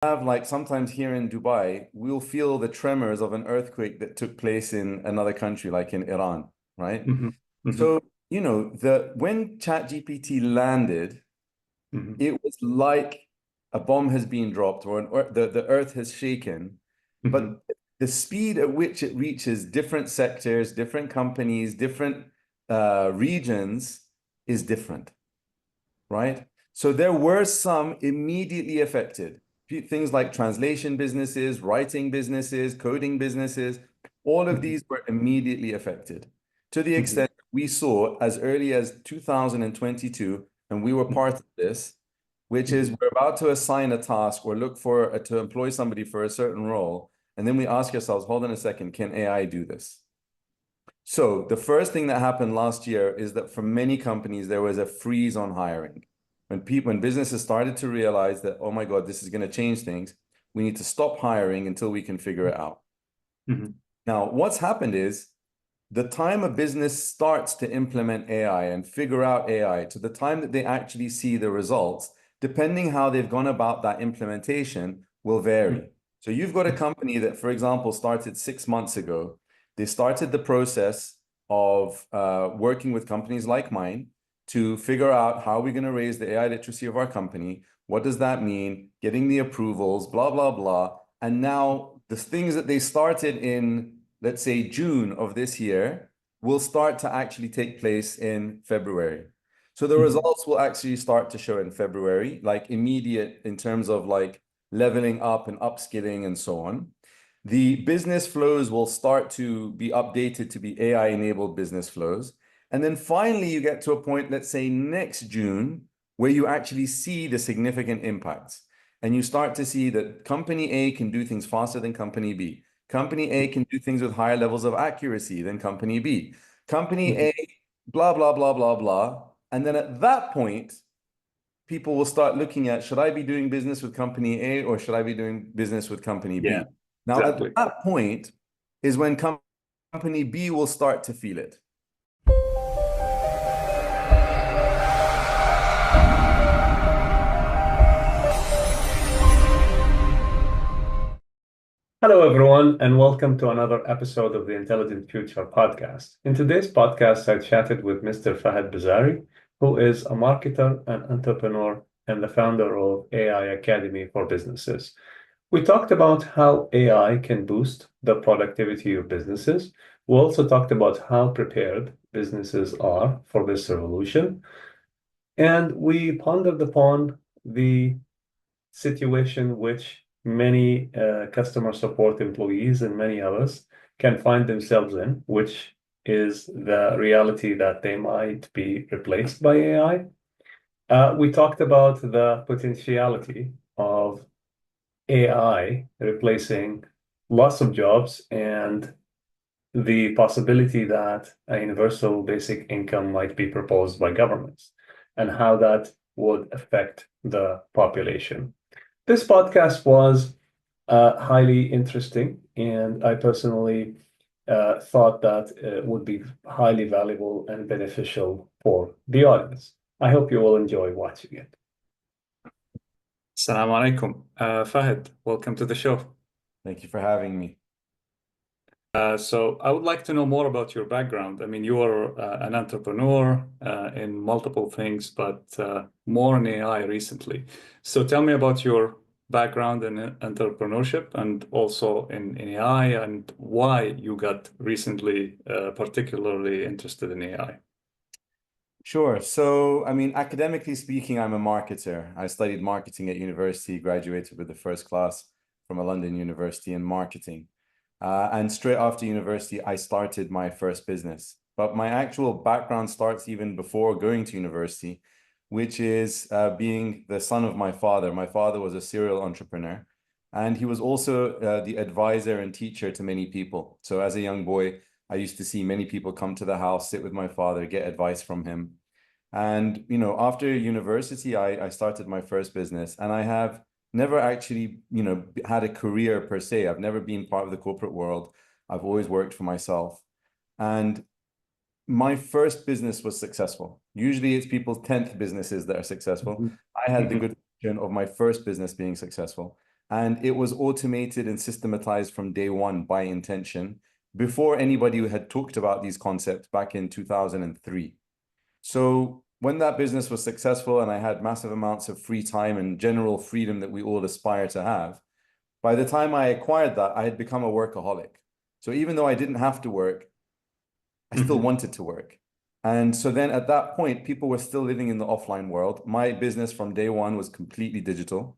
have like sometimes here in Dubai, we'll feel the tremors of an earthquake that took place in another country, like in Iran, right? hmm hmm So, the when ChatGPT landed, hmm it was like a bomb has been dropped or the earth has shaken, hmm but the speed at which it reaches different sectors, different companies, different regions is different, right? So there were some immediately affected. Things like translation businesses, writing businesses, coding businesses, all of hmm these were immediately affected to the hmm extent we saw as early as 2022, and we were part of this, which is hmm we're about to assign a task or look for to employ somebody for a certain role. And then we ask ourselves, hold on a second, can AI do this? So the first thing that happened last year is that for many companies, there was a freeze on hiring. When businesses started to realize that, oh my God, this is going to change things, we need to stop hiring until we can figure it out. hmm Now, what's happened is the time a business starts to implement AI and figure out AI to the time that they actually see the results, depending how they've gone about that implementation, will vary. So you've got a company that, for example, started 6 months ago. They started the process of working with companies like mine to figure out how we're going to raise the AI literacy of our company. What does that mean? Getting the approvals, blah, blah, blah. And now the things that they started in, let's say, June of this year, will start to actually take place in February. So the hmm results will actually start to show in February, like immediate in terms of like leveling up and upskilling and so on. The business flows will start to be updated to be AI-enabled business flows. And then finally, you get to a point, let's say next June, where you actually see the significant impacts. And you start to see that company A can do things faster than company B. Company A can do things with higher levels of accuracy than company B. Company hmm A, blah, blah, blah, blah, blah. And then at that point, people will start looking at, should I be doing business with company A or should I be doing business with company Yeah, B? Now, at exactly. that point is when company B will start to feel it. Hello, everyone, and welcome to another episode of the Intelligent Future podcast. In today's podcast, I chatted with Mr. Fahed Bizzari, who is a marketer and entrepreneur and the founder of AI Academy for Businesses. We talked about how AI can boost the productivity of businesses. We also talked about how prepared businesses are for this revolution. And we pondered upon the situation which many customer support employees and many others can find themselves in, which is the reality that they might be replaced by AI. We talked about the potentiality of AI replacing lots of jobs and the possibility that a universal basic income might be proposed by governments and how that would affect the population. This podcast was highly interesting, and I personally thought that it would be highly valuable and beneficial for the audience. I hope you will enjoy watching it. Assalamu alaikum. Fahed, welcome to the show. Thank you for having me. So I would like to know more about your background. I mean, you are an entrepreneur in multiple things, but more in AI recently. So tell me about your background in entrepreneurship and also in AI and why you got recently particularly interested in AI. Sure. So, I mean, academically speaking, I'm a marketer. I studied marketing at university, graduated with the first class from a London university in marketing. And straight after university, I started my first business. But my actual background starts even before going to university, which is being the son of my father. My father was a serial entrepreneur, and he was also the advisor and teacher to many people. So as a young boy, I used to see many people come to the house, sit with my father, get advice from him. And, after university, I started my first business, and I have never actually, had a career per se. I've never been part of the corporate world. I've always worked for myself. And my first business was successful. Usually it's people's 10th businesses that are successful. Mhm. I had the Mhm. good fortune of my first business being successful. And it was automated and systematized from day one by intention before anybody had talked about these concepts back in 2003. So when that business was successful and I had massive amounts of free time and general freedom that we all aspire to have, by the time I acquired that, I had become a workaholic. So even though I didn't have to work, I still Hmm. wanted to work. And so then at that point, people were still living in the offline world. My business from day one was completely digital.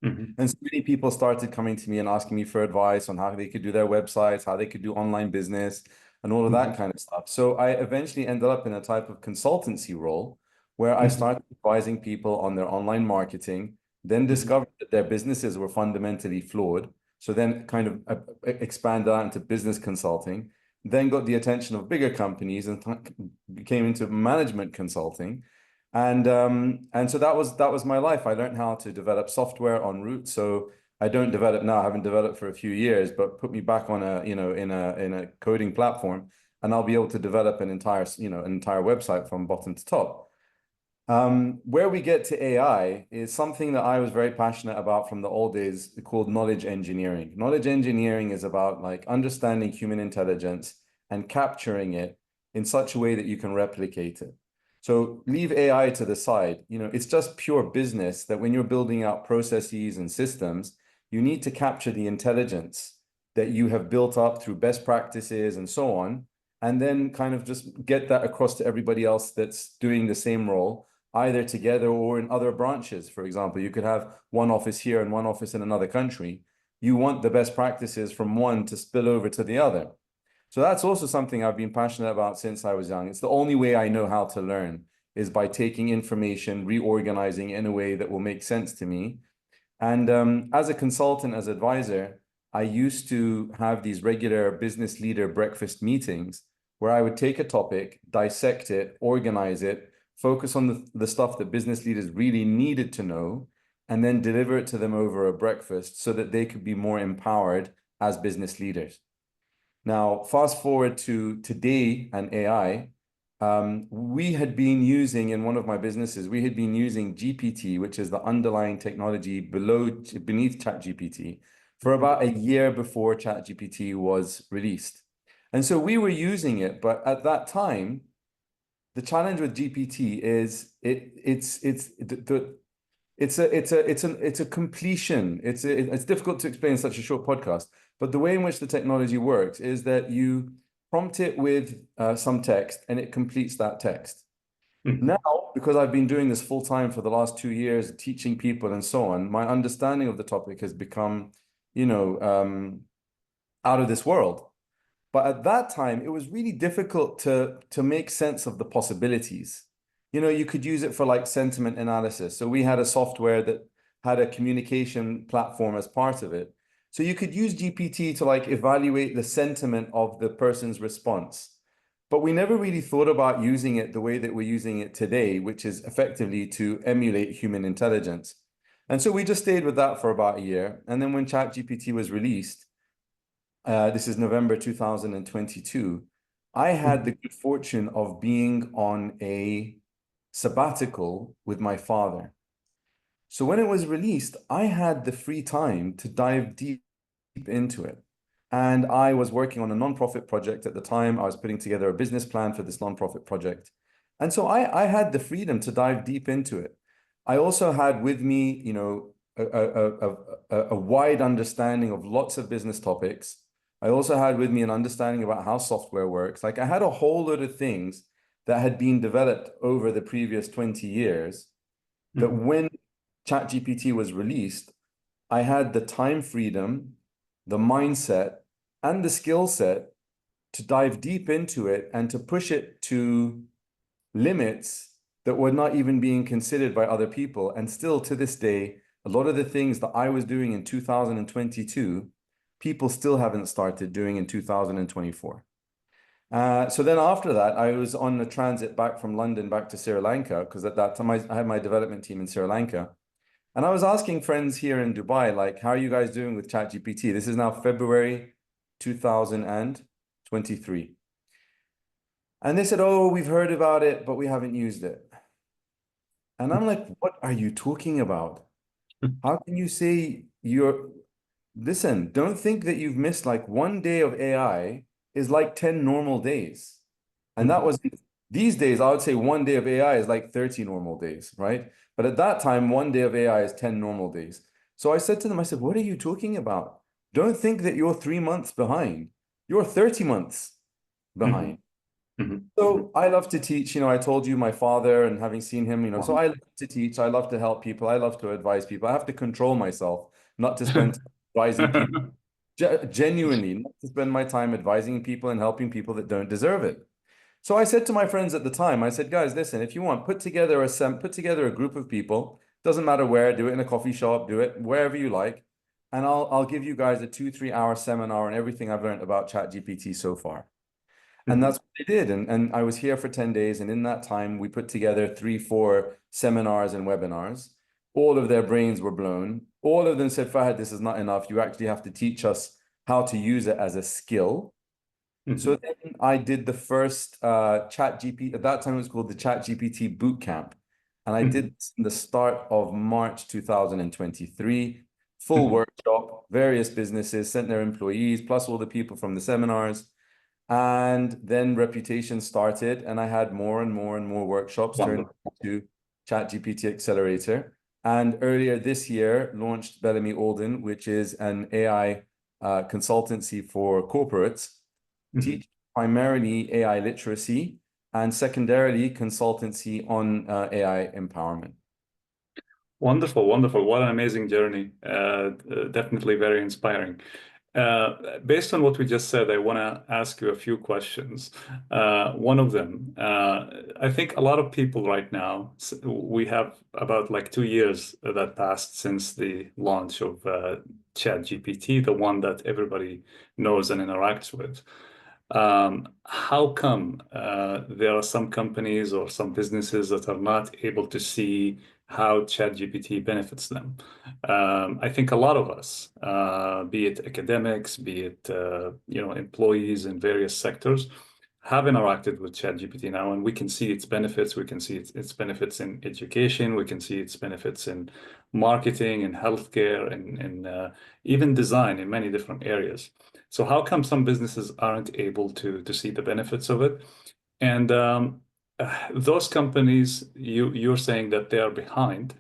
Hmm. And so many people started coming to me and asking me for advice on how they could do their websites, how they could do online business, and all of that Hmm. kind of stuff. So I eventually ended up in a type of consultancy role where I Hmm. started advising people on their online marketing, then Hmm. discovered that their businesses were fundamentally flawed. So then kind of expanded out into business consulting, then got the attention of bigger companies and became into management consulting. And so that was my life. I learned how to develop software en route. So I don't develop now, I haven't developed for a few years, but put me back on a, in a coding platform and I'll be able to develop an entire website from bottom to top. Where we get to AI is something that I was very passionate about from the old days called knowledge engineering. Knowledge engineering is about like understanding human intelligence and capturing it in such a way that you can replicate it. So leave AI to the side. It's just pure business that when you're building out processes and systems, you need to capture the intelligence that you have built up through best practices and so on, and then kind of just get that across to everybody else that's doing the same role either together or in other branches. For example, you could have one office here and one office in another country. You want the best practices from one to spill over to the other. So that's also something I've been passionate about since I was young. It's the only way I know how to learn is by taking information, reorganizing in a way that will make sense to me. And as a consultant, as advisor, I used to have these regular business leader breakfast meetings where I would take a topic, dissect it, organize it, focus on the stuff that business leaders really needed to know, and then deliver it to them over a breakfast so that they could be more empowered as business leaders. Now, fast forward to today and AI. We had been using in one of my businesses, we had been using GPT, which is the underlying technology beneath ChatGPT, for about a year before ChatGPT was released. And so we were using it, but at that time, the challenge with GPT is it's a completion. It's difficult to explain in such a short podcast, but the way in which the technology works is that you prompt it with some text and it completes that text. Hmm. Now, because I've been doing this full time for the last 2 years, teaching people and so on, my understanding of the topic has become, you know, um, out of this world. But at that time, it was really difficult to make sense of the possibilities. You could use it for like sentiment analysis. So we had a software that had a communication platform as part of it. So you could use GPT to like evaluate the sentiment of the person's response. But we never really thought about using it the way that we're using it today, which is effectively to emulate human intelligence. And so we just stayed with that for about a year. And then when ChatGPT was released, this is November 2022. I had the good fortune of being on a sabbatical with my father. So when it was released, I had the free time to dive deep into it. And I was working on a nonprofit project at the time. I was putting together a business plan for this nonprofit project. And so I had the freedom to dive deep into it. I also had with me, a wide understanding of lots of business topics. I also had with me an understanding about how software works. Like I had a whole load of things that had been developed over the previous 20 years that Hmm. when ChatGPT was released, I had the time freedom, the mindset, and the skill set to dive deep into it and to push it to limits that were not even being considered by other people. And still to this day, a lot of the things that I was doing in 2022, people still haven't started doing in 2024. So then after that, I was on a transit back from London back to Sri Lanka because at that time I had my development team in Sri Lanka. And I was asking friends here in Dubai, like, how are you guys doing with ChatGPT? This is now February 2023. And they said, oh, we've heard about it, but we haven't used it. And I'm like, what are you talking about? How can you say you're listen, don't think that you've missed like one day of AI is like 10 normal days. And that Mhm. was these days, I would say one day of AI is like 30 normal days, right? But at that time, one day of AI is 10 normal days. So I said to them, I said, what are you talking about? Don't think that you're 3 months behind. You're 30 months Mhm. behind. Mhm. So I love to teach, I told you my father and having seen him, so Wow. I love to teach, I love to help people, I love to advise people. I have to control myself, not to spend time advising people, genuinely, not to spend my time advising people and helping people that don't deserve it. So I said to my friends at the time, I said, guys, listen, if you want, put together a group of people, doesn't matter where, do it in a coffee shop, do it wherever you like, and I'll give you guys a 2, 3 hour seminar on everything I've learned about ChatGPT so far. And Mhm. that's what they did. And I was here for 10 days. And in that time, we put together 3, 4 seminars and webinars. All of their brains were blown. All of them said, Fahad, this is not enough. You actually have to teach us how to use it as a skill. So Mhm. then I did the first Chat GPT. At that time, it was called the Chat GPT Boot Camp. And I did Mhm. this in the start of March 2023. Full Mhm. workshop, various businesses sent their employees, plus all the people from the seminars. And then Reputation started, and I had more and more and more workshops turned Wonderful. into ChatGPT Accelerator. And earlier this year, launched Bellamy Olden, which is an AI consultancy for corporates, Mhm. teach primarily AI literacy and secondarily consultancy on AI empowerment. Wonderful, wonderful. What an amazing journey. Definitely very inspiring. Based on what we just said, I want to ask you a few questions. One of them, I think a lot of people right now, we have about like 2 years that passed since the launch of ChatGPT, the one that everybody knows and interacts with. How come there are some companies or some businesses that are not able to see how ChatGPT benefits them? I think a lot of us, be it academics, be it employees in various sectors, have interacted with ChatGPT now, and we can see its benefits. We can see its benefits in education. We can see its benefits in marketing, in healthcare, and even design in many different areas. So how come some businesses aren't able to see the benefits of it? And those companies, you're saying that they are behind,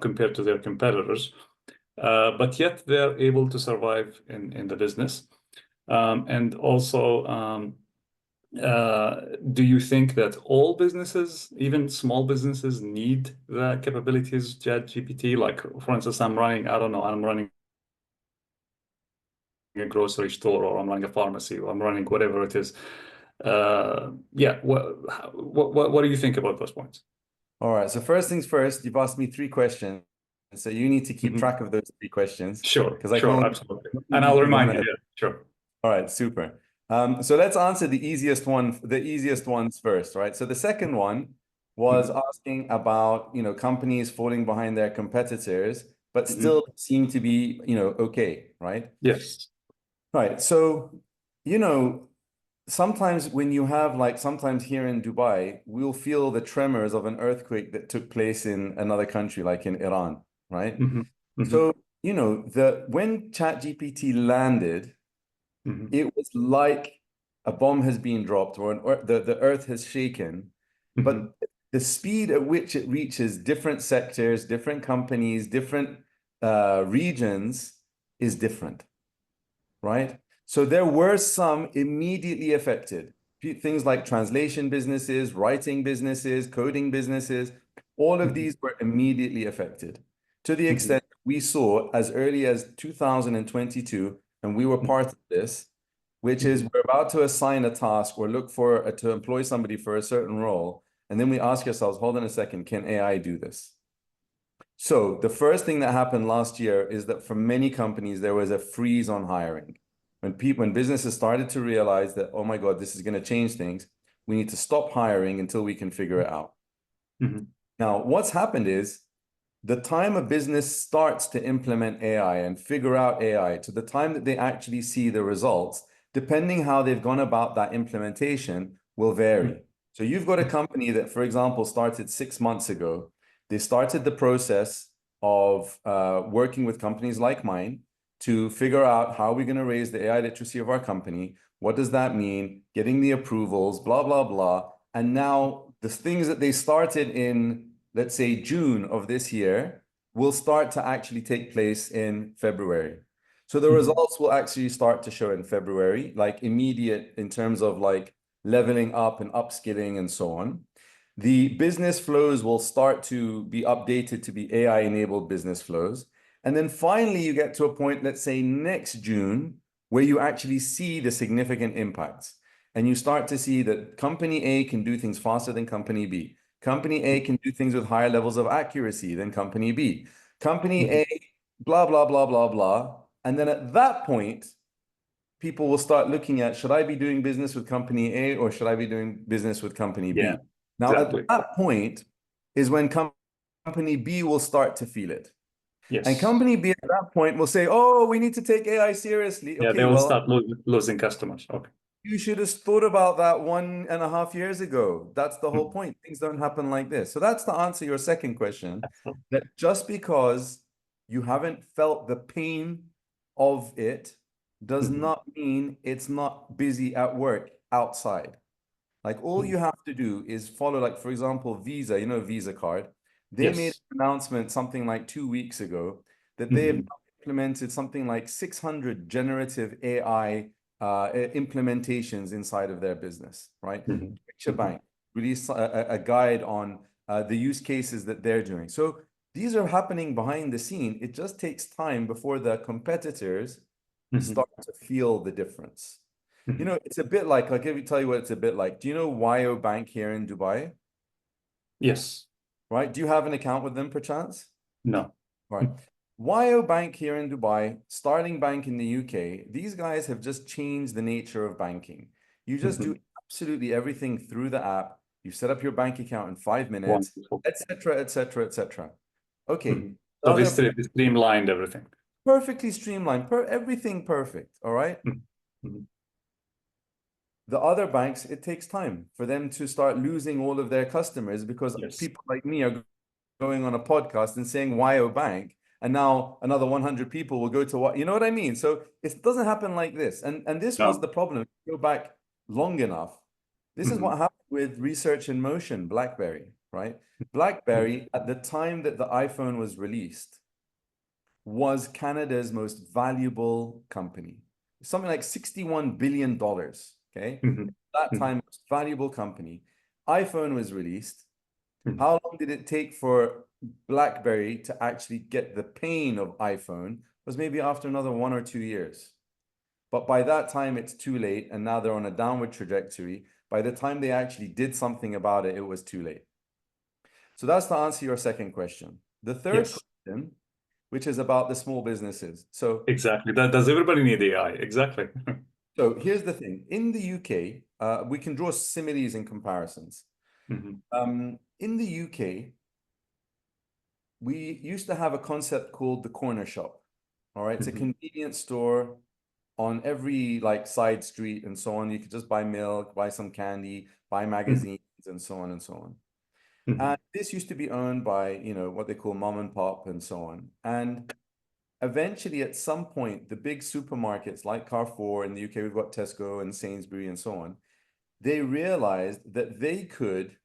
compared to their competitors, but yet they're able to survive in the business. And also, do you think that all businesses, even small businesses, need the capabilities of ChatGPT? Like, for instance, I don't know, I'm running a grocery store, or I'm running a pharmacy, or I'm running whatever it is. Yeah, what do you think about those points? All right. So first things first, you've asked me 3 questions. So you need to keep Mhm. track of those 3 questions Sure, because I can sure, only absolutely. And give I'll you remind one you. at. Yeah, sure. All right, super. So let's answer the easiest ones first, right? So the second one was Mhm. asking about, companies falling behind their competitors, but Mhm. still seem to be, okay, right? Yes. Right. So, you know, sometimes when you have like sometimes here in Dubai, we'll feel the tremors of an earthquake that took place in another country, like in Iran, right? Mhm. Mhm. So, the when ChatGPT landed, Mhm. it was like a bomb has been dropped or the earth has shaken, Mhm. but the speed at which it reaches different sectors, different companies, different regions is different, right? So there were some immediately affected. Things like translation businesses, writing businesses, coding businesses, all of Mhm. these were immediately affected to the Mhm. extent we saw as early as 2022, and we were part of this, which is Mhm. we're about to assign a task or look for to employ somebody for a certain role. And then we ask ourselves, hold on a second, can AI do this? So the first thing that happened last year is that for many companies, there was a freeze on hiring. When businesses started to realize that, oh my God, this is going to change things, we need to stop hiring until we can figure it out. Mhm. Now, what's happened is the time a business starts to implement AI and figure out AI to the time that they actually see the results, depending how they've gone about that implementation, will vary. So you've got a company that, for example, started 6 months ago. They started the process of working with companies like mine to figure out how we're going to raise the AI literacy of our company. What does that mean? Getting the approvals, blah, blah, blah. And now the things that they started in, let's say, June of this year will start to actually take place in February. So the results will actually start to show in February, like immediate in terms of like leveling up and upskilling and so on. The business flows will start to be updated to be AI-enabled business flows. And then finally, you get to a point, let's say next June, where you actually see the significant impacts. And you start to see that company A can do things faster than company B. Company A can do things with higher levels of accuracy than company B. Company A, blah, blah, blah, blah, blah. And then at that point, people will start looking at, should I be doing business with company A or should I be doing business with company B? Yeah, Now, exactly. at that point is when company B will start to feel it. And Yes. company B at that point will say, oh, we need to take AI seriously. Yeah, Okay, they will well, start losing customers. Okay. you should have thought about that 1.5 years ago. That's the whole point. Things don't happen like this. So that's to answer your second question, that just because you haven't felt the pain of it does not mean it's not busy at work outside. Like all you have to do is follow, like, for example, Visa, you know, Visa card. They made Yes. an announcement something like 2 weeks ago that they have implemented something like 600 generative AI implementations inside of their business, right? Deutsche Bank released a guide on the use cases that they're doing. So these are happening behind the scene. It just takes time before the competitors start to feel the difference. You know, it's a bit like, I'll tell you what it's a bit like. Do you know YO Bank here in Dubai? Yes. Right? Do you have an account with them perchance? No. Right. YO Bank here in Dubai, Starling Bank in the UK, these guys have just changed the nature of banking. You just do absolutely everything through the app. You set up your bank account in 5 minutes, Wonderful. etc., etc., etc. Okay. So they Other streamlined everything. perfectly streamlined, everything perfect. All right. The other banks, it takes time for them to start losing all of their customers because Yes. people like me are going on a podcast and saying YO Bank, and now another 100 people will go to what, you know what I mean? So it doesn't happen like this. And this was No. the problem. If you go back long enough, this is what happened with Research in Motion, BlackBerry, right? BlackBerry, at the time that the iPhone was released, was Canada's most valuable company. Something like $61 billion. Okay. That time, most valuable company. iPhone was released. How long did it take for BlackBerry to actually get the pain of iPhone? It was maybe after another 1 or 2 years. But by that time, it's too late. And now they're on a downward trajectory. By the time they actually did something about it, it was too late. So that's to answer your second question. The third Yes. question, which is about the small businesses. So Exactly. Does everybody need AI? Exactly. So here's the thing. In the UK, we can draw similes and comparisons. In the UK, we used to have a concept called the corner shop. All right. It's a convenience store on every like side street and so on. You could just buy milk, buy some candy, buy magazines, and so on and so on. And this used to be owned by, you know, what they call mom and pop and so on. And eventually, at some point, the big supermarkets like Carrefour in the UK, we've got Tesco and Sainsbury and so on, they realized that they could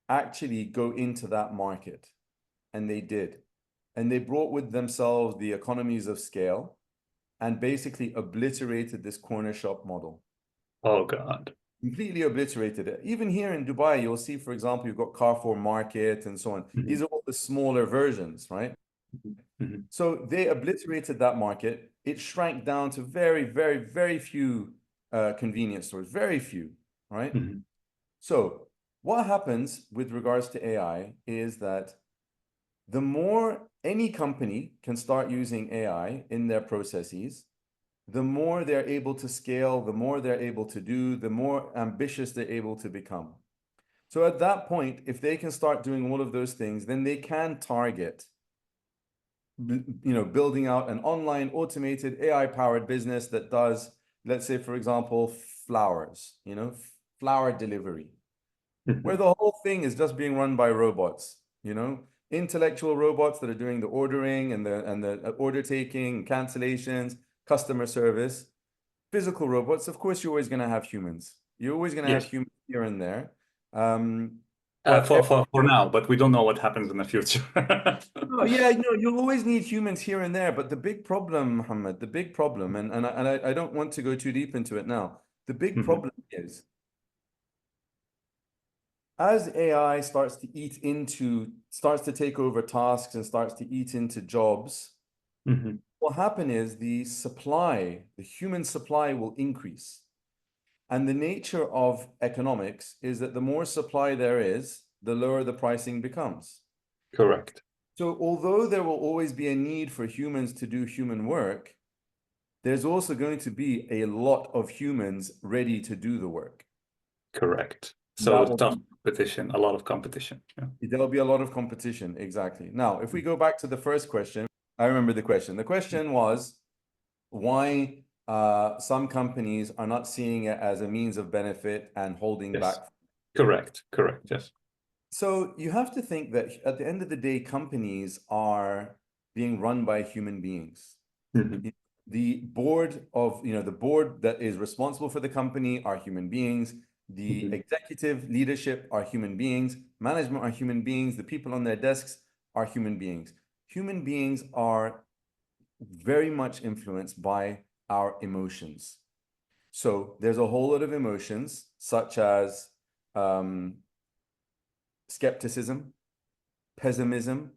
actually go into that market. And they did. And they brought with themselves the economies of scale and basically obliterated this corner shop model. Oh God. Completely obliterated it. Even here in Dubai, you'll see, for example, you've got Carrefour Market and so on. These are all the smaller versions, right? So they obliterated that market. It shrank down to very, very, very few convenience stores, very few, right? So what happens with regards to AI is that the more any company can start using AI in their processes, the more they're able to scale, the more they're able to do, the more ambitious they're able to become. So at that point, if they can start doing all of those things, then they can target, you know, building out an online automated AI powered business that does, let's say, for example, flowers, you know, flower delivery, where the whole thing is just being run by robots, you know, Intellectual robots that are doing the ordering and the order taking, cancellations, customer service. Physical robots, of course, you're always going to have humans. You're always going to have Yes. humans here and there. But For now, but we don't know what happens in the future. no, yeah, you'll always need humans here and there. But the big problem, Muhammad, the big problem, and I don't want to go too deep into it now. The big Mhm, problem is as AI starts to take over tasks and starts to eat into jobs, mhm. what happen is the human supply will increase. And the nature of economics is that the more supply there is, the lower the pricing becomes. Correct. So although there will always be a need for humans to do human work, there's also going to be a lot of humans ready to do the work. Correct. So That it's will tough competition, a lot of competition. Yeah. There'll be a lot of competition. Exactly. Now, if we go back to the first question, I remember the question. The question was why some companies are not seeing it as a means of benefit and holding Yes. back. Correct. Correct. Yes. So you have to think that at the end of the day, companies are being run by human beings. Mhm, The board that is responsible for the company are human beings. The mhm. executive leadership are human beings. Management are human beings. The people on their desks are human beings. Human beings are very much influenced by our emotions. So there's a whole lot of emotions, such as um, skepticism, pessimism,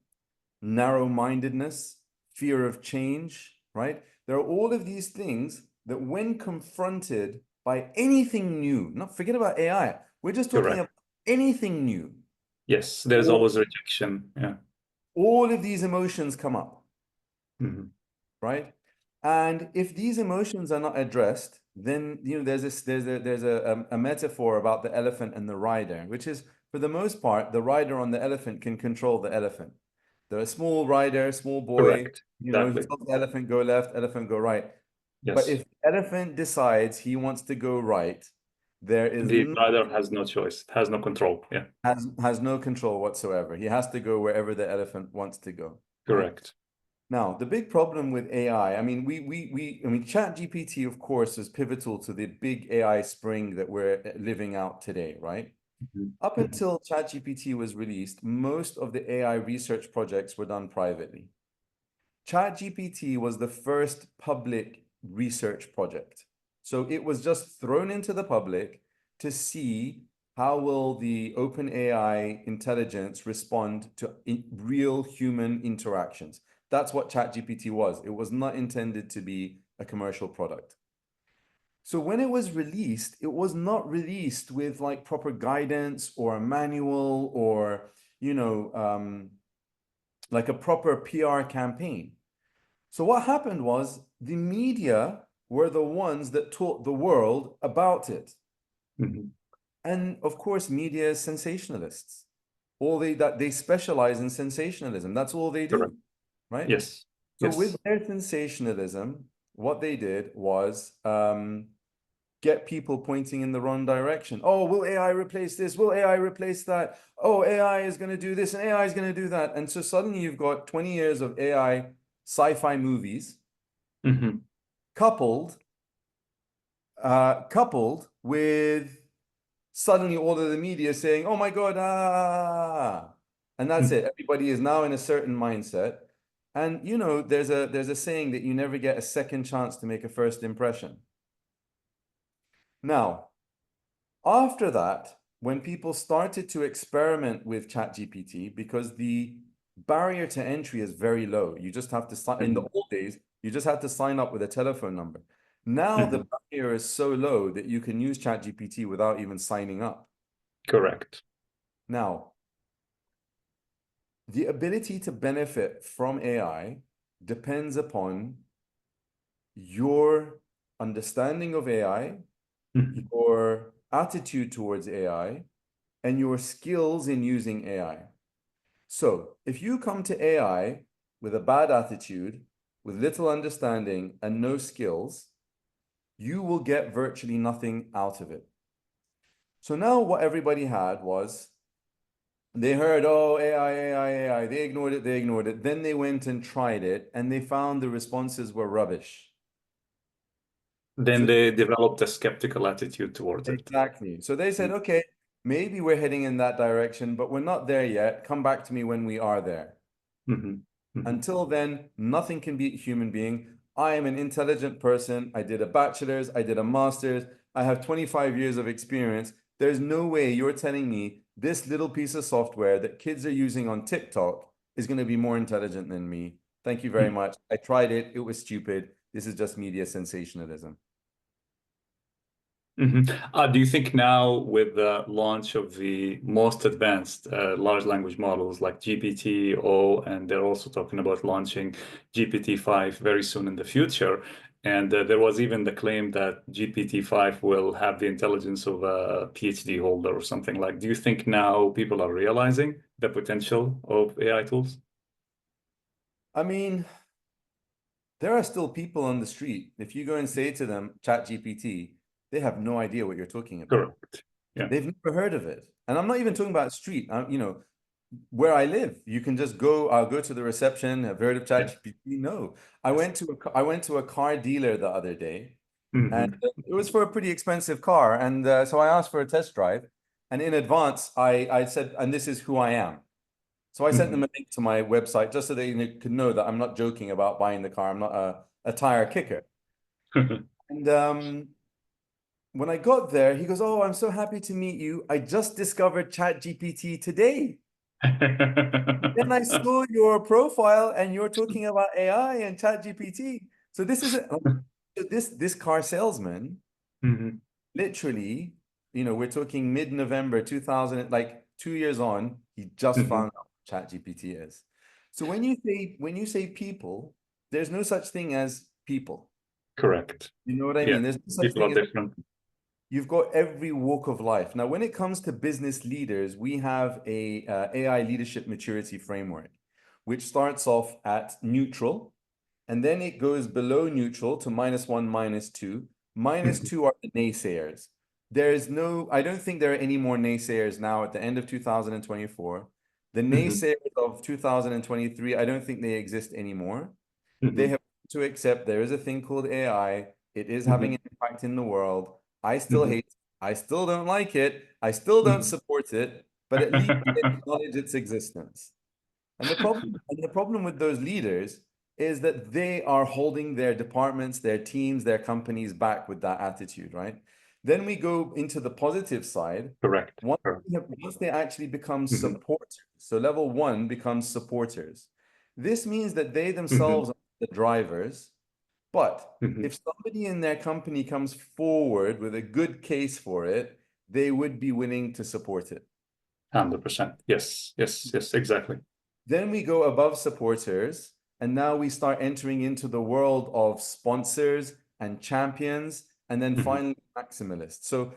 narrow-mindedness, fear of change, right? There are all of these things that when confronted by anything new, not forget about AI, we're just talking Correct. about anything new, Yes. There's all, always rejection. Yeah. all of these emotions come up, Mhm. right? And if these emotions are not addressed, then there's a metaphor about the elephant and the rider, which is for the most part, the rider on the elephant can control the elephant. The small rider, small boy, Correct. he Exactly. tells the elephant go left, elephant go right. But Yes. if the elephant decides he wants to go right, there is The no, rider has no choice, has no control. Yeah. has no control whatsoever. He has to go wherever the elephant wants to go, right? Correct. Now, the big problem with AI, I mean, ChatGPT, of course, is pivotal to the big AI spring that we're living out today, right? Mhm, Up mhm. until ChatGPT was released, most of the AI research projects were done privately. ChatGPT was the first public research project. So it was just thrown into the public to see how will the OpenAI intelligence respond to real human interactions. That's what ChatGPT was. It was not intended to be a commercial product. So when it was released, it was not released with like proper guidance or a manual or, like a proper PR campaign. So what happened was the media were the ones that taught the world about it. Mhm. And of course, media is sensationalists. They specialize in sensationalism. That's all they Correct. do, right? Yes. So with Yes. their sensationalism, what they did was get people pointing in the wrong direction. Oh, will AI replace this? Will AI replace that? Oh, AI is going to do this and AI is going to do that. And so suddenly you've got 20 years of AI sci-fi movies Mhm. coupled coupled with suddenly all of the media saying, "Oh my God, and that's Mhm. it. Everybody is now in a certain mindset." And there's a saying that you never get a second chance to make a first impression. Now, after that, when people started to experiment with ChatGPT, because the barrier to entry is very low, you just have to sign. In the Mhm. old days, you just had to sign up with a telephone number. Now the Mhm. barrier is so low that you can use ChatGPT without even signing up. Correct. Now, the ability to benefit from AI depends upon your understanding of AI, Mhm. your attitude towards AI, and your skills in using AI. So if you come to AI with a bad attitude, with little understanding and no skills, you will get virtually nothing out of it. So now what everybody had was They heard, oh, AI, AI, AI. They ignored it, they ignored it. Then they went and tried it, and they found the responses were rubbish. Then So they developed a skeptical attitude towards it. exactly. So they said, okay, maybe we're heading in that direction, but we're not there yet. Come back to me when we are there. Mm-hmm. Mm-hmm. Until then, nothing can beat a human being. I am an intelligent person. I did a bachelor's, I did a master's, I have 25 years of experience. There's no way you're telling me this little piece of software that kids are using on TikTok is going to be more intelligent than me. Thank you very much. I tried it. It was stupid. This is just media sensationalism. Do you think now, with the launch of the most advanced large language models like GPT-O, and they're also talking about launching GPT-5 very soon in the future, and there was even the claim that GPT-5 will have the intelligence of a PhD holder or something like, do you think now people are realizing the potential of AI tools? I mean, there are still people on the street. If you go and say to them, Chat GPT, they have no idea what you're talking about. Correct. Yeah. They've never heard of it. And I'm not even talking about street. Where I live, you can just go, I'll go to the reception, have heard of Yeah. ChatGPT? No. Yes. I went to a car dealer the other day, and Hmm. it was for a pretty expensive car. And so I asked for a test drive. And in advance, I said, and this is who I am. So I sent them Hmm. a link to my website just so they could know that I'm not joking about buying the car. I'm not a tire kicker. And when I got there, he goes, "Oh, I'm so happy to meet you. I just discovered ChatGPT today. Then I saw your profile and you're talking about AI and ChatGPT. So this is this car salesman, Hmm. literally, we're talking mid-November 2000, like 2 years on, he just Hmm. found out what ChatGPT is. So when you say people, there's no such thing as people. Correct. You know what I Yeah. mean? There's no such People thing are as different. you've got every walk of life. Now, when it comes to business leaders, we have a AI leadership maturity framework, which starts off at neutral, and then it goes below neutral to -1, -2. Mhm. -2 are the naysayers. I don't think there are any more naysayers now at the end of 2024. The Mhm. naysayers of 2023, I don't think they exist anymore. They Mhm. have to accept there is a thing called AI. It is having Mhm. an impact in the world. I still Mhm. hate it. I still don't like it. I still don't Mhm. support it, but at least they acknowledge its existence. And the problem with those leaders is that they are holding their departments, their teams, their companies back with that attitude, right? Then we go into the positive side. Correct. Once Correct. once they actually become Mhm. supporters, so level one becomes supporters. This means that they Mhm. themselves are the drivers, but Mhm. if somebody in their company comes forward with a good case for it, they would be willing to support it. 100%. Yes. Yes. Yes. Exactly. Then we go above supporters, and now we start entering into the world of sponsors and champions, and then Mhm. finally maximalists. So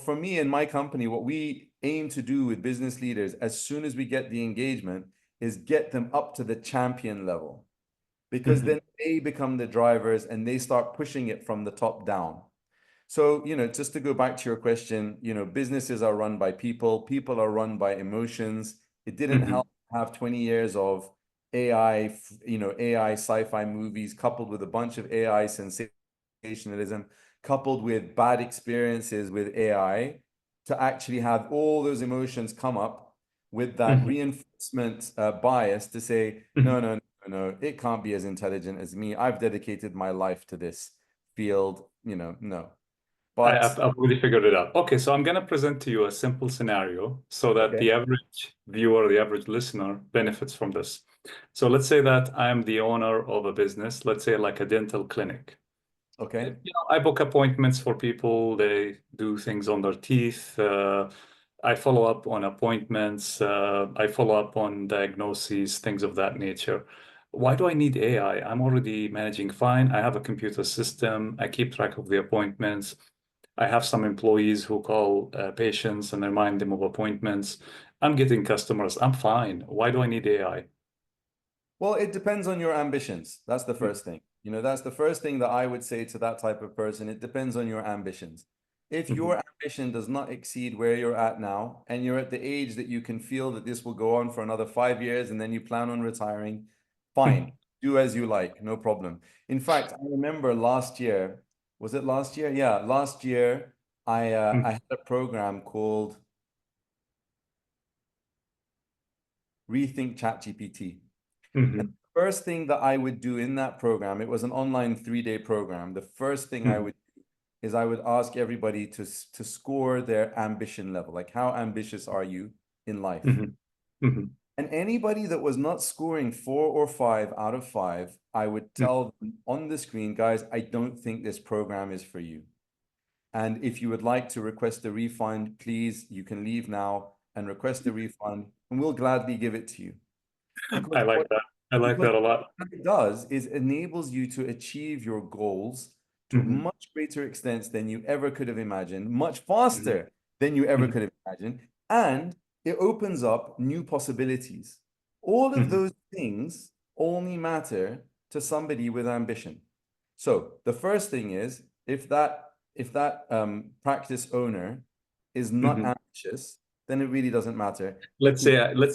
for me and my company, what we aim to do with business leaders as soon as we get the engagement is get them up to the champion level, because Mhm. then they become the drivers and they start pushing it from the top down. So, just to go back to your question, businesses are run by people, people are run by emotions. It didn't Mhm. help to have 20 years of AI, AI sci-fi movies coupled with a bunch of AI sensationalism, coupled with bad experiences with AI to actually have all those emotions come up with that Mhm. reinforcement bias to say, no, Mhm. no, no, no, it can't be as intelligent as me. I've dedicated my life to this field, no. But I've already figured it out. Okay, so I'm going to present to you a simple scenario so that okay, the average viewer, the average listener benefits from this. So let's say that I'm the owner of a business, let's say like a dental clinic. okay. I book appointments for people. They do things on their teeth. I follow up on appointments. I follow up on diagnoses, things of that nature. Why do I need AI? I'm already managing fine. I have a computer system. I keep track of the appointments. I have some employees who call patients and remind them of appointments. I'm getting customers. I'm fine. Why do I need AI? Well, it depends on your ambitions. That's the first thing. That's the first thing that I would say to that type of person. It depends on your ambitions. if Mhm. your ambition does not exceed where you're at now, and you're at the age that you can feel that this will go on for another 5 years and then you plan on retiring, fine, do as you like, no problem. In fact, I remember last year, was it last year? Yeah, last year, I had a program called Rethink ChatGPT. And Mhm. the first thing that I would do in that program, it was an online 3-day program. The first thing I Mhm. would do is I would ask everybody to score their ambition level. Like, how ambitious are you in life? Mhm. Mhm. And anybody that was not scoring 4 or 5 out of 5, I would Mhm. tell them on the screen, guys, I don't think this program is for you. And if you would like to request a refund, please, you can leave now and request a refund, and we'll gladly give it to you. Because I like what that. I like because that a lot. what it does is enables you to achieve your goals to a Mhm. much greater extent than you ever could have imagined, much Mhm. faster than you ever Mhm. could have imagined, and it opens up new possibilities. All of Mhm. those things only matter to somebody with ambition. So the first thing is if that practice owner is not Mhm. ambitious, then it really doesn't matter. Let's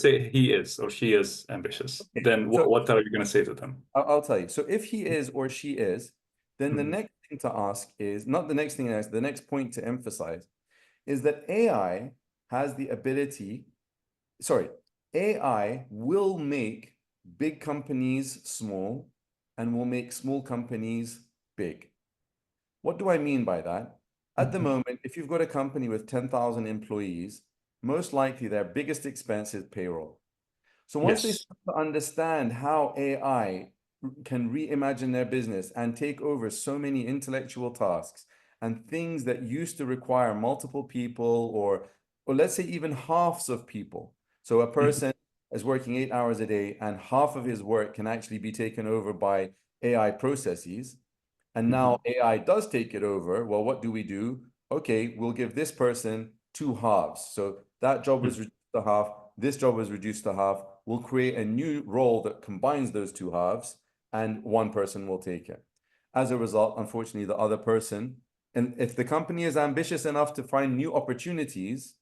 say he is or she is ambitious. Okay. Then So what are you going to say to them? I'll tell you. So if he is or she is, then the Mhm. next thing to ask is not the next thing to ask, the next point to emphasize is that AI has the ability, sorry, AI will make big companies small and will make small companies big. What do I mean by that? At the Mhm. moment, if you've got a company with 10,000 employees, most likely their biggest expense is payroll. So once they Yes. start to understand how AI can reimagine their business and take over so many intellectual tasks and things that used to require multiple people or let's say even halves of people. So a Mhm. person is working 8 hours a day and half of his work can actually be taken over by AI processes. And now Mhm. AI does take it over. Well, what do we do? Okay, we'll give this person two halves. So that job was Mhm. reduced to half, this job was reduced to half. We'll create a new role that combines those two halves, and one person will take it. As a result, unfortunately, the other person, and if the company is ambitious enough to find new opportunities,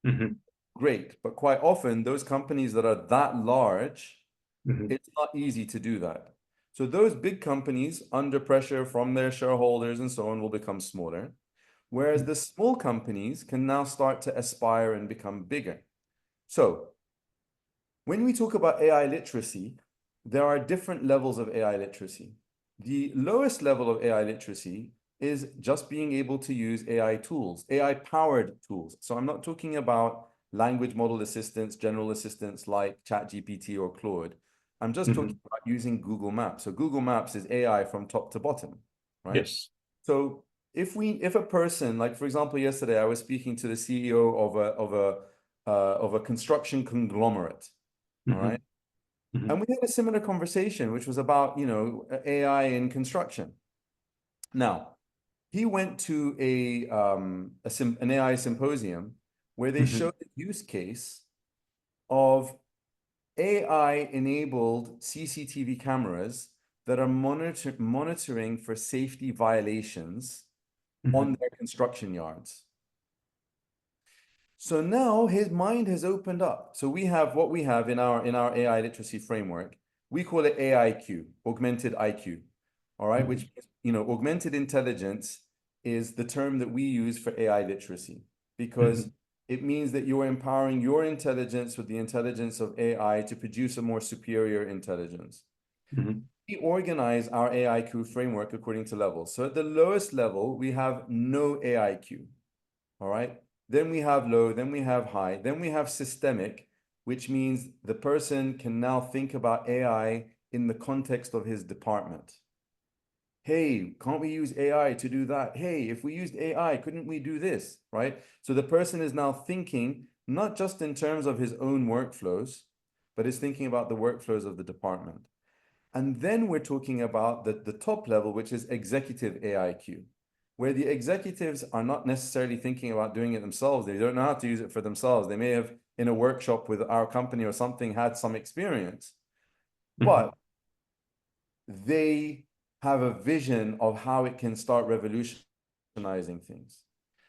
Mhm. great. But quite often, those companies that are that large, Mhm. it's not easy to do that. So those big companies under pressure from their shareholders and so on will become smaller, whereas the small companies can now start to aspire and become bigger. So when we talk about AI literacy, there are different levels of AI literacy. The lowest level of AI literacy is just being able to use AI tools, AI powered tools. So I'm not talking about language model assistants, general assistants like ChatGPT or Claude. I'm just talking Mhm. about using Google Maps. So Google Maps is AI from top to bottom, right? Yes. So if a person, like for example, yesterday I was speaking to the CEO of a construction conglomerate, all right? Mhm. And Mhm. we had a similar conversation, which was about, AI in construction. Now, he went to an AI symposium where they Mhm. showed the use case of AI-enabled CCTV cameras that are monitoring for safety violations on Mhm. their construction yards. So now his mind has opened up. So we have what we have in our AI literacy framework. We call it AIQ, augmented IQ. All right, which Mhm. means, augmented intelligence is the term that we use for AI literacy because Mhm. it means that you're empowering your intelligence with the intelligence of AI to produce a more superior intelligence. Mhm. We organize our AIQ framework according to levels. So at the lowest level, we have no AIQ. All right. Then we have low, then we have high, then we have systemic, which means the person can now think about AI in the context of his department. Hey, can't we use AI to do that? Hey, if we used AI, couldn't we do this? Right? So the person is now thinking not just in terms of his own workflows, but is thinking about the workflows of the department. And then we're talking about the top level, which is executive AIQ, where the executives are not necessarily thinking about doing it themselves. They don't know how to use it for themselves. They may have, in a workshop with our company or something, had some experience, but Mhm. they have a vision of how it can start revolutionizing things.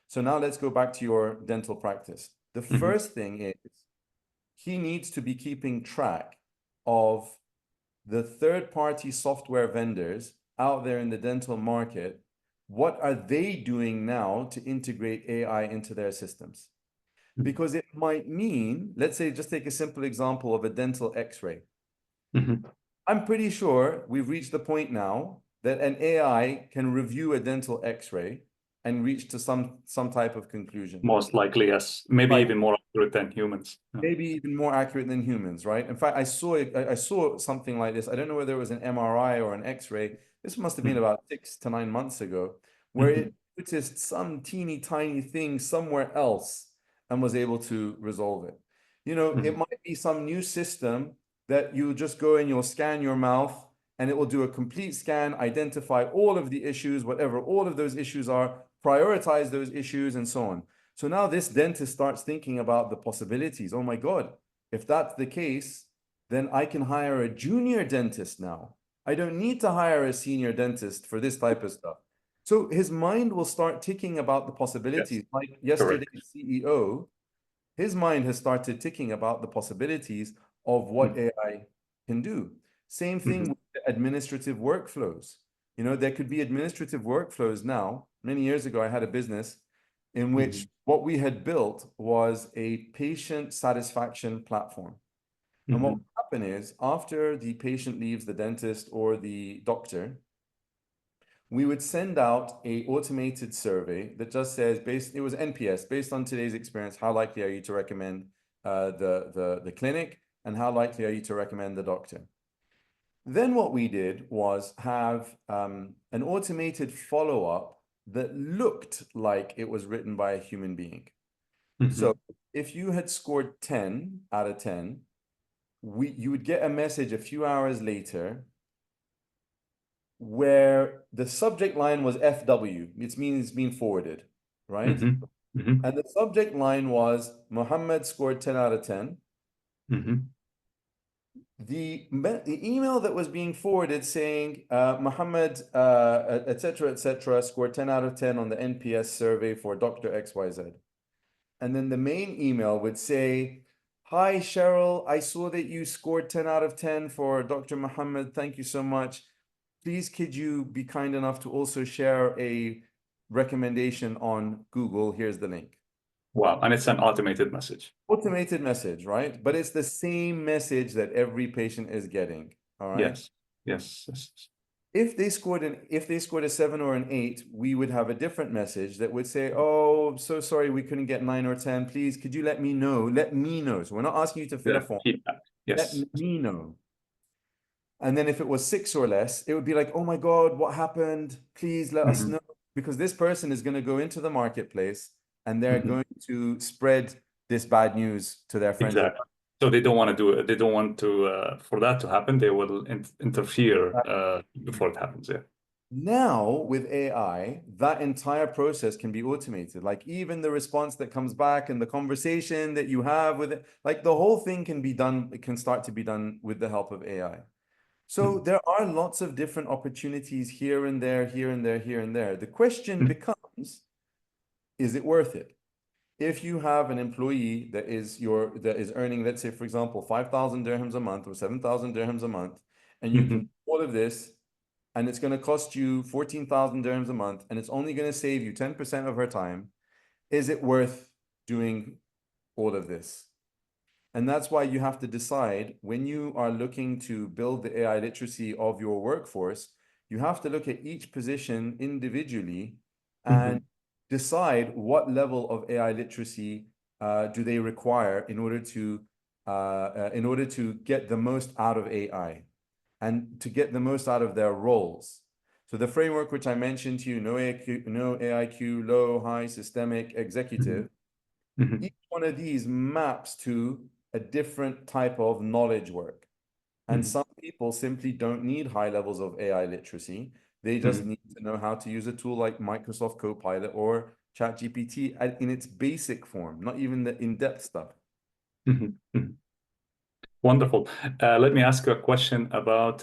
So now let's go back to your dental practice. The Hmm. first thing is he needs to be keeping track of the third-party software vendors out there in the dental market. What are they doing now to integrate AI into their systems? Because it might mean, let's say, just take a simple example of a dental x-ray. Hmm. I'm pretty sure we've reached the point now that an AI can review a dental x-ray and reach to some type of conclusion. Most likely, yes. Maybe Right. even more accurate than humans. Yeah. Maybe even more accurate than humans, right? In fact, I saw something like this. I don't know whether it was an MRI or an X-ray. This must have been about 6 to 9 months ago, where Hmm. it noticed some teeny tiny thing somewhere else and was able to resolve it. It Hmm. might be some new system that you just go and you'll scan your mouth and it will do a complete scan, identify all of the issues, whatever all of those issues are, prioritize those issues, and so on. So now this dentist starts thinking about the possibilities. Oh my God, if that's the case, then I can hire a junior dentist now. I don't need to hire a senior dentist for this type of stuff. So his mind will start ticking about the Yes, possibilities. Like correct. yesterday's CEO, his mind has started ticking about the possibilities of what AI can do. Same thing Hmm. with the administrative workflows. There could be administrative workflows now. Many years ago, I had a business in which Hmm. what we had built was a patient satisfaction platform. And what Hmm. would happen is after the patient leaves the dentist or the doctor, we would send out a automated survey that just says, it was NPS, based on today's experience, how likely are you to recommend the clinic, and how likely are you to recommend the doctor? Then what we did was have an automated follow-up that looked like it was written by a human being. So Hmm. if you had scored 10 out of 10, you would get a message a few hours later where the subject line was FW. It means it's being forwarded, right? Hmm. Hmm. And the subject line was Muhammad scored 10 out of 10. Hmm. The email that was being forwarded saying Muhammad, et cetera, scored 10 out of 10 on the NPS survey for Dr. XYZ. And then the main email would say, "Hi, Cheryl, I saw that you scored 10 out of 10 for Dr. Muhammad. Thank you so much. Please, could you be kind enough to also share a recommendation on Google? Here's the link." Wow. And it's an automated message. Automated message, right? But it's the same message that every patient is getting. All right. Yes. Yes. Yes. If they scored a 7 or an 8, we would have a different message that would say, "Oh, I'm so sorry we couldn't get 9 or 10. Please, could you let me know? Let me know." So we're not asking you to fill a Yeah. form. Feedback. Let Yes. me know. And then if it was 6 or less, it would be like, "Oh my God, what happened? Please let us Hmm. know." Because this person is going to go into the marketplace and they're Hmm. going to spread this bad news to their friends and Exactly. So they don't want to do it. They don't want to, for that to happen, they will interfere before it happens. Yeah. now with AI, that entire process can be automated. Like even the response that comes back and the conversation that you have with it, like the whole thing can be done, it can start to be done with the help of AI. So Hmm. there are lots of different opportunities here and there, here and there, here and there. The question becomes, is it worth it? If you have an employee that is earning, let's say, for example, 5,000 dirhams a month or 7,000 dirhams a month, and you can Hmm. do all of this, and it's going to cost you 14,000 dirhams a month, and it's only going to save you 10% of her time, is it worth doing all of this? And that's why you have to decide when you are looking to build the AI literacy of your workforce, you have to look at each position individually and Hmm. decide what level of AI literacy do they require in order to get the most out of AI and to get the most out of their roles. So the framework which I mentioned to you, no AIQ, no AIQ, low, high, systemic, Hmm. executive, Hmm. each one of these maps to a different type of knowledge work. And Hmm. some people simply don't need high levels of AI literacy. They just Hmm. need to know how to use a tool like Microsoft Copilot or ChatGPT in its basic form, not even the in-depth stuff. Hmm. Hmm. Wonderful. Let me ask you a question about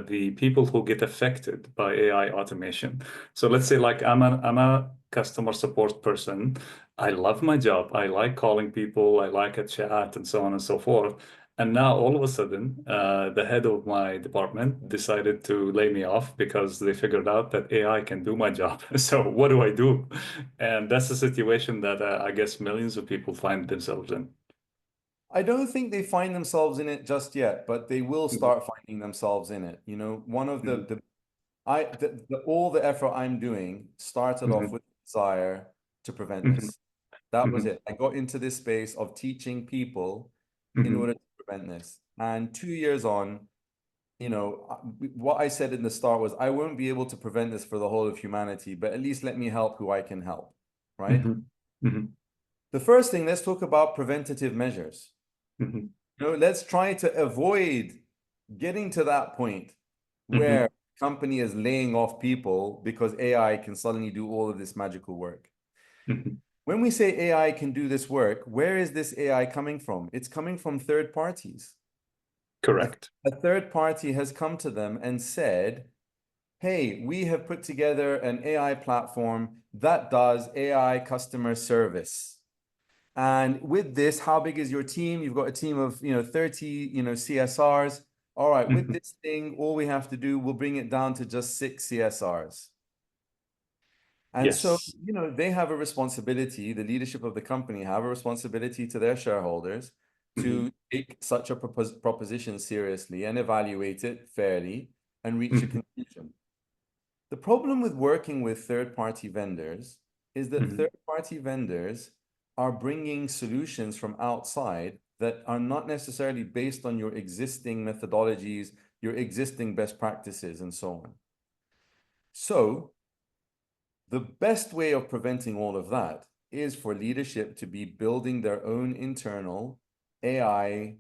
the people who get affected by AI automation. So let's say like I'm a customer support person. I love my job. I like calling people. I like a chat and so on and so forth. And now all of a sudden, the head of my department decided to lay me off because they figured out that AI can do my job. So what do I do? And that's the situation that I guess millions of people find themselves in. I don't think they find themselves in it just yet, but they will Mhm, start finding themselves in it. You know, one of mhm, all the effort I'm doing started off mhm, with the desire to prevent mhm, this. That was mhm, it. I got into this space of teaching people in mhm, order to prevent this. And 2 years on, what I said in the start was, I won't be able to prevent this for the whole of humanity, but at least let me help who I can help, right? mhm, mhm, The first thing, let's talk about preventative measures. mhm, Let's try to avoid getting to that point where mhm, company is laying off people because AI can suddenly do all of this magical work. mhm. When we say AI can do this work, where is this AI coming from? It's coming from third parties. A, Correct. a third party has come to them and said, hey, we have put together an AI platform that does AI customer service. And with this, how big is your team? You've got a team of, 30, CSRs. All right, with Mhm. this thing, all we have to do, we'll bring it down to just 6 CSRs. And so, Yes. they have a responsibility, the leadership of the company have a responsibility to their shareholders Mhm, to take such a proposition seriously and evaluate it fairly and reach a mhm, conclusion. The problem with working with third-party vendors is that mhm. third-party vendors are bringing solutions from outside that are not necessarily based on your existing methodologies, your existing best practices, and so on. So the best way of preventing all of that is for leadership to be building their own internal AI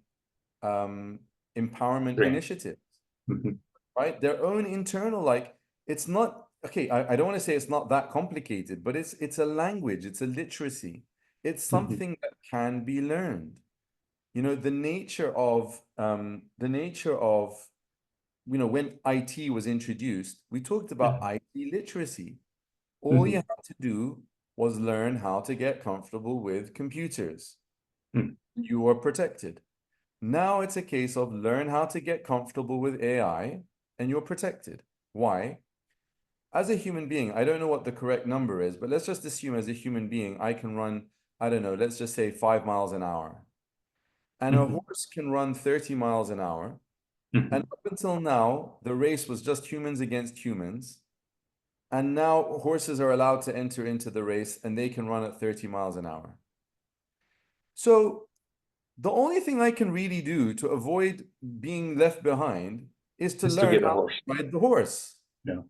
um, empowerment Great. initiatives, Mhm, right? Their own internal, like, it's not, okay, I don't want to say it's not that complicated, but it's a language, it's a literacy. It's mhm, something that can be learned. The nature of when IT was introduced, we talked about mhm, IT literacy. All you mhm, had to do was learn how to get comfortable with computers. mhm, You were protected. Now it's a case of learn how to get comfortable with AI and you're protected. Why? As a human being, I don't know what the correct number is, but let's just assume as a human being, I can run, I don't know, let's just say 5 miles an hour. And a mhm, horse can run 30 miles an hour. And mhm, up until now, the race was just humans against humans. And now horses are allowed to enter into the race and they can run at 30 miles an hour. So the only thing I can really do to avoid being left behind is to Is to learn get a how horse. to ride the horse. Yeah.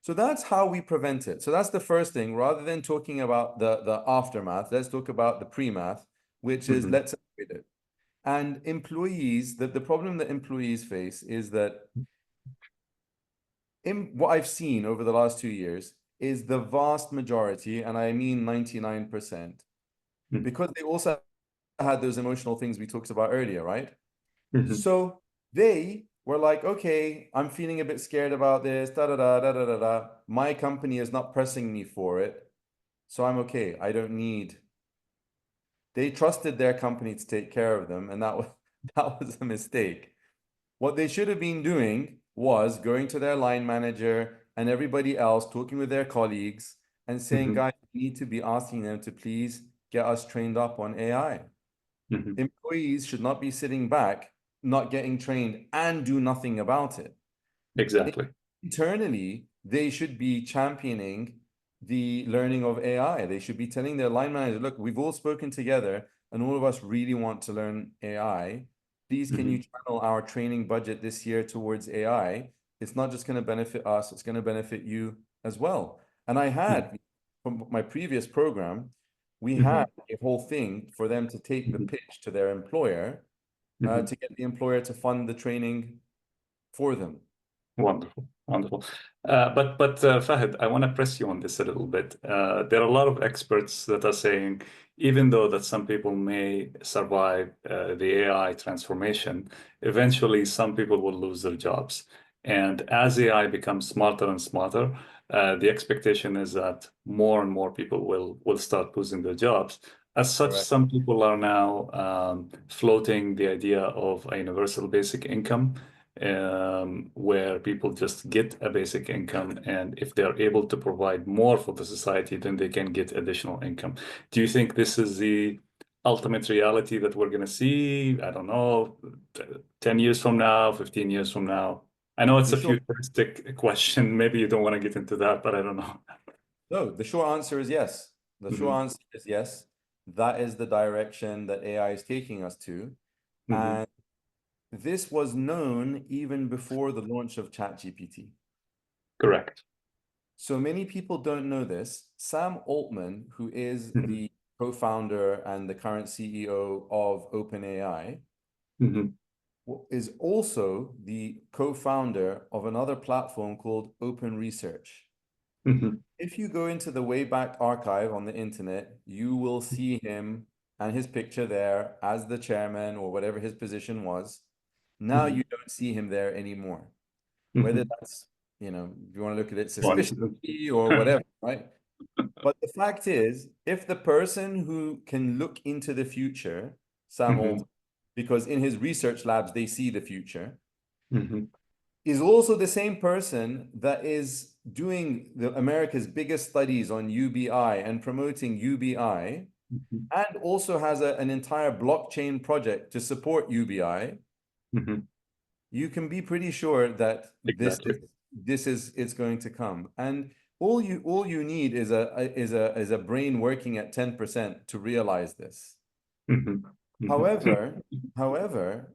So that's how we prevent it. So that's the first thing. Rather than talking about the aftermath, let's talk about the pre-math, which is Mhm, let's avoid it. And employees, the problem that employees face is that what I've seen over the last 2 years is the vast majority, and I mean 99%, mhm, because they also had those emotional things we talked about earlier, right? mhm, So they were like, okay, I'm feeling a bit scared about this, da da da da da da da. My company is not pressing me for it, so I'm okay. I don't need. They trusted their company to take care of them, and that was that was a mistake. What they should have been doing was going to their line manager and everybody else, talking with their colleagues and saying, mhm, guys, we need to be asking them to please get us trained up on AI. mhm. Employees should not be sitting back, not getting trained and do nothing about it. Exactly. Internally, they should be championing the learning of AI. They should be telling their line manager, look, we've all spoken together and all of us really want to learn AI. Please, can you Mhm, channel our training budget this year towards AI? It's not just going to benefit us, it's going to benefit you as well. And I mhm, had, from my previous program, we had mhm, a whole thing for them to take the mhm, pitch to their employer mhm. to get the employer to fund the training for them. Wonderful, wonderful. But Fahad, I want to press you on this a little bit. There are a lot of experts that are saying, even though that some people may survive the AI transformation, eventually some people will lose their jobs. And as AI becomes smarter and smarter, the expectation is that more and more people will start losing their jobs. As such, Correct. some people are now floating the idea of a universal basic income, where people just get a basic income, and if they're able to provide more for the society, then they can get additional income. Do you think this is the ultimate reality that we're going to see? I don't know, 10 years from now, 15 years from now? I know it's The a short, futuristic question. Maybe you don't want to get into that, but I don't know. no, the short answer is yes. The short Hmm. answer is yes. That is the direction that AI is taking us to. Hmm. And this was known even before the launch of ChatGPT. Correct. So many people don't know this. Sam Altman, who is Hmm. the co-founder and the current CEO of OpenAI, Hmm. is also the co-founder of another platform called Open Research. Hmm. If you go into the Wayback Archive on the internet, you will see him and his picture there as the chairman or whatever his position was. Now Hmm. you don't see him there anymore. Whether Hmm. that's, if you want to look at it Coincidence. suspiciously or whatever, right? But the fact is, if the person who can look into the future, Sam Hmm. Altman, because in his research labs, they see the future, Hmm. is also the same person that is doing the America's biggest studies on UBI and promoting UBI, Hmm. and also has an entire blockchain project to support UBI, Hmm. you can be pretty sure that Exactly. this is it's going to come. And all you need is a brain working at 10% to realize this. Hmm. Hmm. However, however,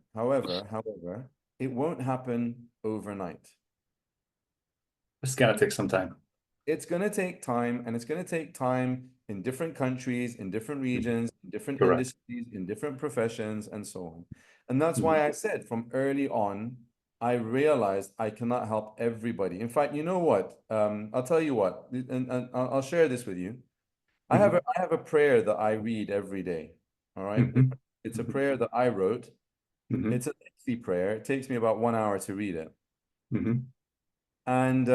it won't happen overnight. It's gonna take some time. It's going to take time, and it's going to take time in different countries, in different Mhm. regions, in different Correct. industries, in different professions, and so on. And that's Hmm. why I said from early on, I realized I cannot help everybody. In fact, you know what? I'll tell you what, and I'll share this with you. I have Hmm. a prayer that I read every day. All right. Hmm. It's a prayer that I wrote. Hmm. It's a lengthy prayer. It takes me about 1 hour to read it. Hmm. And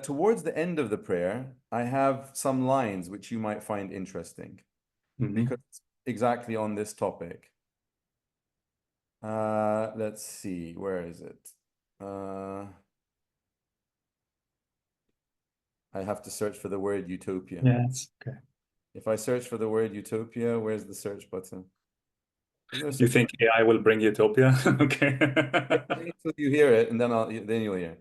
towards the end of the prayer, I have some lines which you might find interesting Hmm. because it's exactly on this topic. Let's see, where is it? Uh, I have to search for the word utopia. Yes. Okay. If I search for the word utopia, where's the search button? There's no You search think button. AI will bring utopia? Okay. Wait until you hear it, and then you'll hear.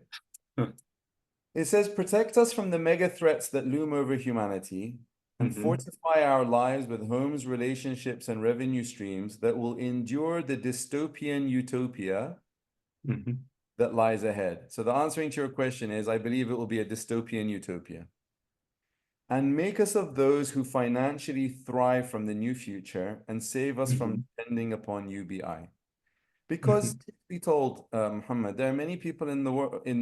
It says, protect us from the mega threats that loom over humanity and Hmm. fortify our lives with homes, relationships, and revenue streams that will endure the dystopian utopia Hmm. that lies ahead. So the answering to your question is, I believe it will be a dystopian utopia. And make us of those who financially thrive from the new future and save us from Hmm. depending upon UBI. Because, Hmm. to be told, Muhammad, there are many people in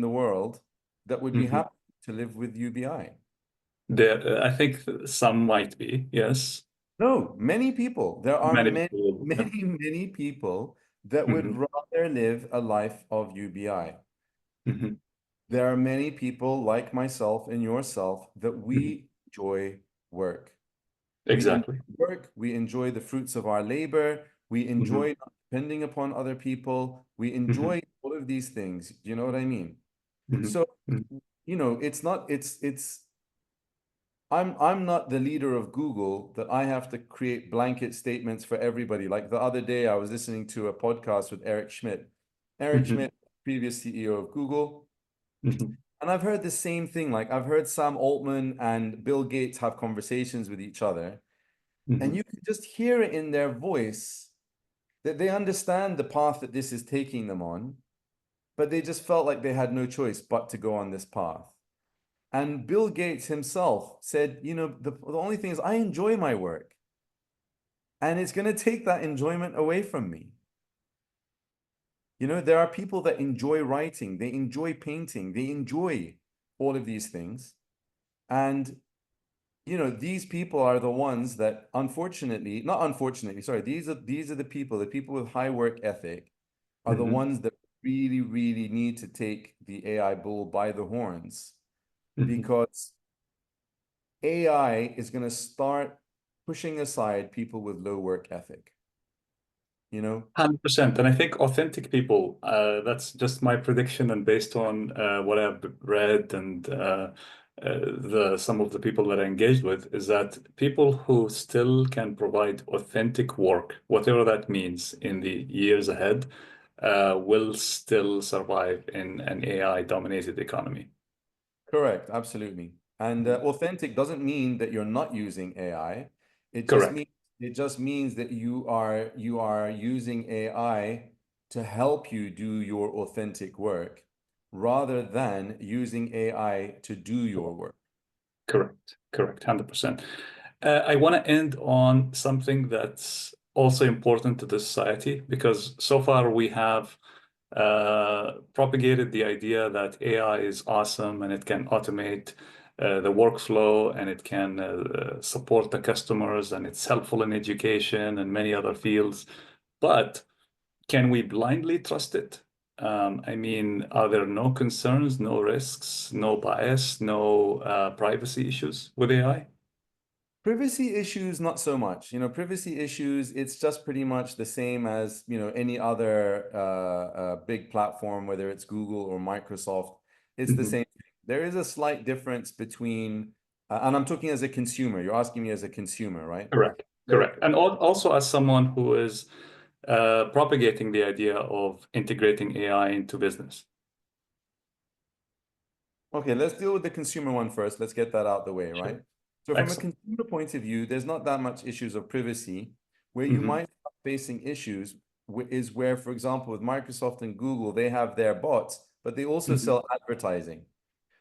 the world that would be Hmm. happy to live with UBI. There, I think some might be, yes. No, many people. There are Many many, people. Yeah. many people that would Hmm. rather live a life of UBI. Hmm. There are many people like myself and yourself that Hmm. we enjoy work. We enjoy Exactly. work, we enjoy the fruits of our labor, we Hmm. enjoy not depending upon other people, we Hmm. enjoy all of these things. Do you know what I mean? Hmm. So, Hmm. it's not, it's I'm not the leader of Google that I have to create blanket statements for everybody. Like the other day, I was listening to a podcast with Eric Schmidt. Eric Hmm. Schmidt, previous CEO of Google. Hmm. And I've heard the same thing. Like I've heard Sam Altman and Bill Gates have conversations with each other, and Hmm. you can just hear it in their voice that they understand the path that this is taking them on, but they just felt like they had no choice but to go on this path. And Bill Gates himself said, the only thing is I enjoy my work, and it's going to take that enjoyment away from me. There are people that enjoy writing, they enjoy painting, they enjoy all of these things. And these people are the ones that unfortunately, not unfortunately, sorry, these are the people with high work ethic are the ones that really, really need to take the AI bull by the horns, because AI is going to start pushing aside people with low work ethic, you know? 100%. And I think authentic people, that's just my prediction and based on what I've read and the some of the people that I engaged with, is that people who still can provide authentic work, whatever that means in the years ahead, will still survive in an AI-dominated economy. Correct, absolutely. And Mhm. authentic doesn't mean that you're not using AI. It just Correct. means that you are using AI to help you do your authentic work rather than using AI to do your work. Correct. Correct. 100%. I want to end on something that's also important to the society because so far we have propagated the idea that AI is awesome and it can automate the workflow and it can support the customers and it's helpful in education and many other fields. But can we blindly trust it? I mean, are there no concerns, no risks, no bias, no privacy issues with AI? Privacy issues, not so much. Privacy issues, it's just pretty much the same as, any other big platform, whether it's Google or Microsoft. It's the Mhm. same thing. There is a slight difference between, and I'm talking as a consumer. You're asking me as a consumer, right? Correct, So, correct. And also as someone who is propagating the idea of integrating AI into business. okay, let's deal with the consumer one first. Let's get that out the way, Sure. right? So from a Excellent. consumer point of view, there's not that much issues of privacy. Where you Hmm. might start facing issues is where, for example, with Microsoft and Google, they have their bots, but they also Hmm. sell advertising.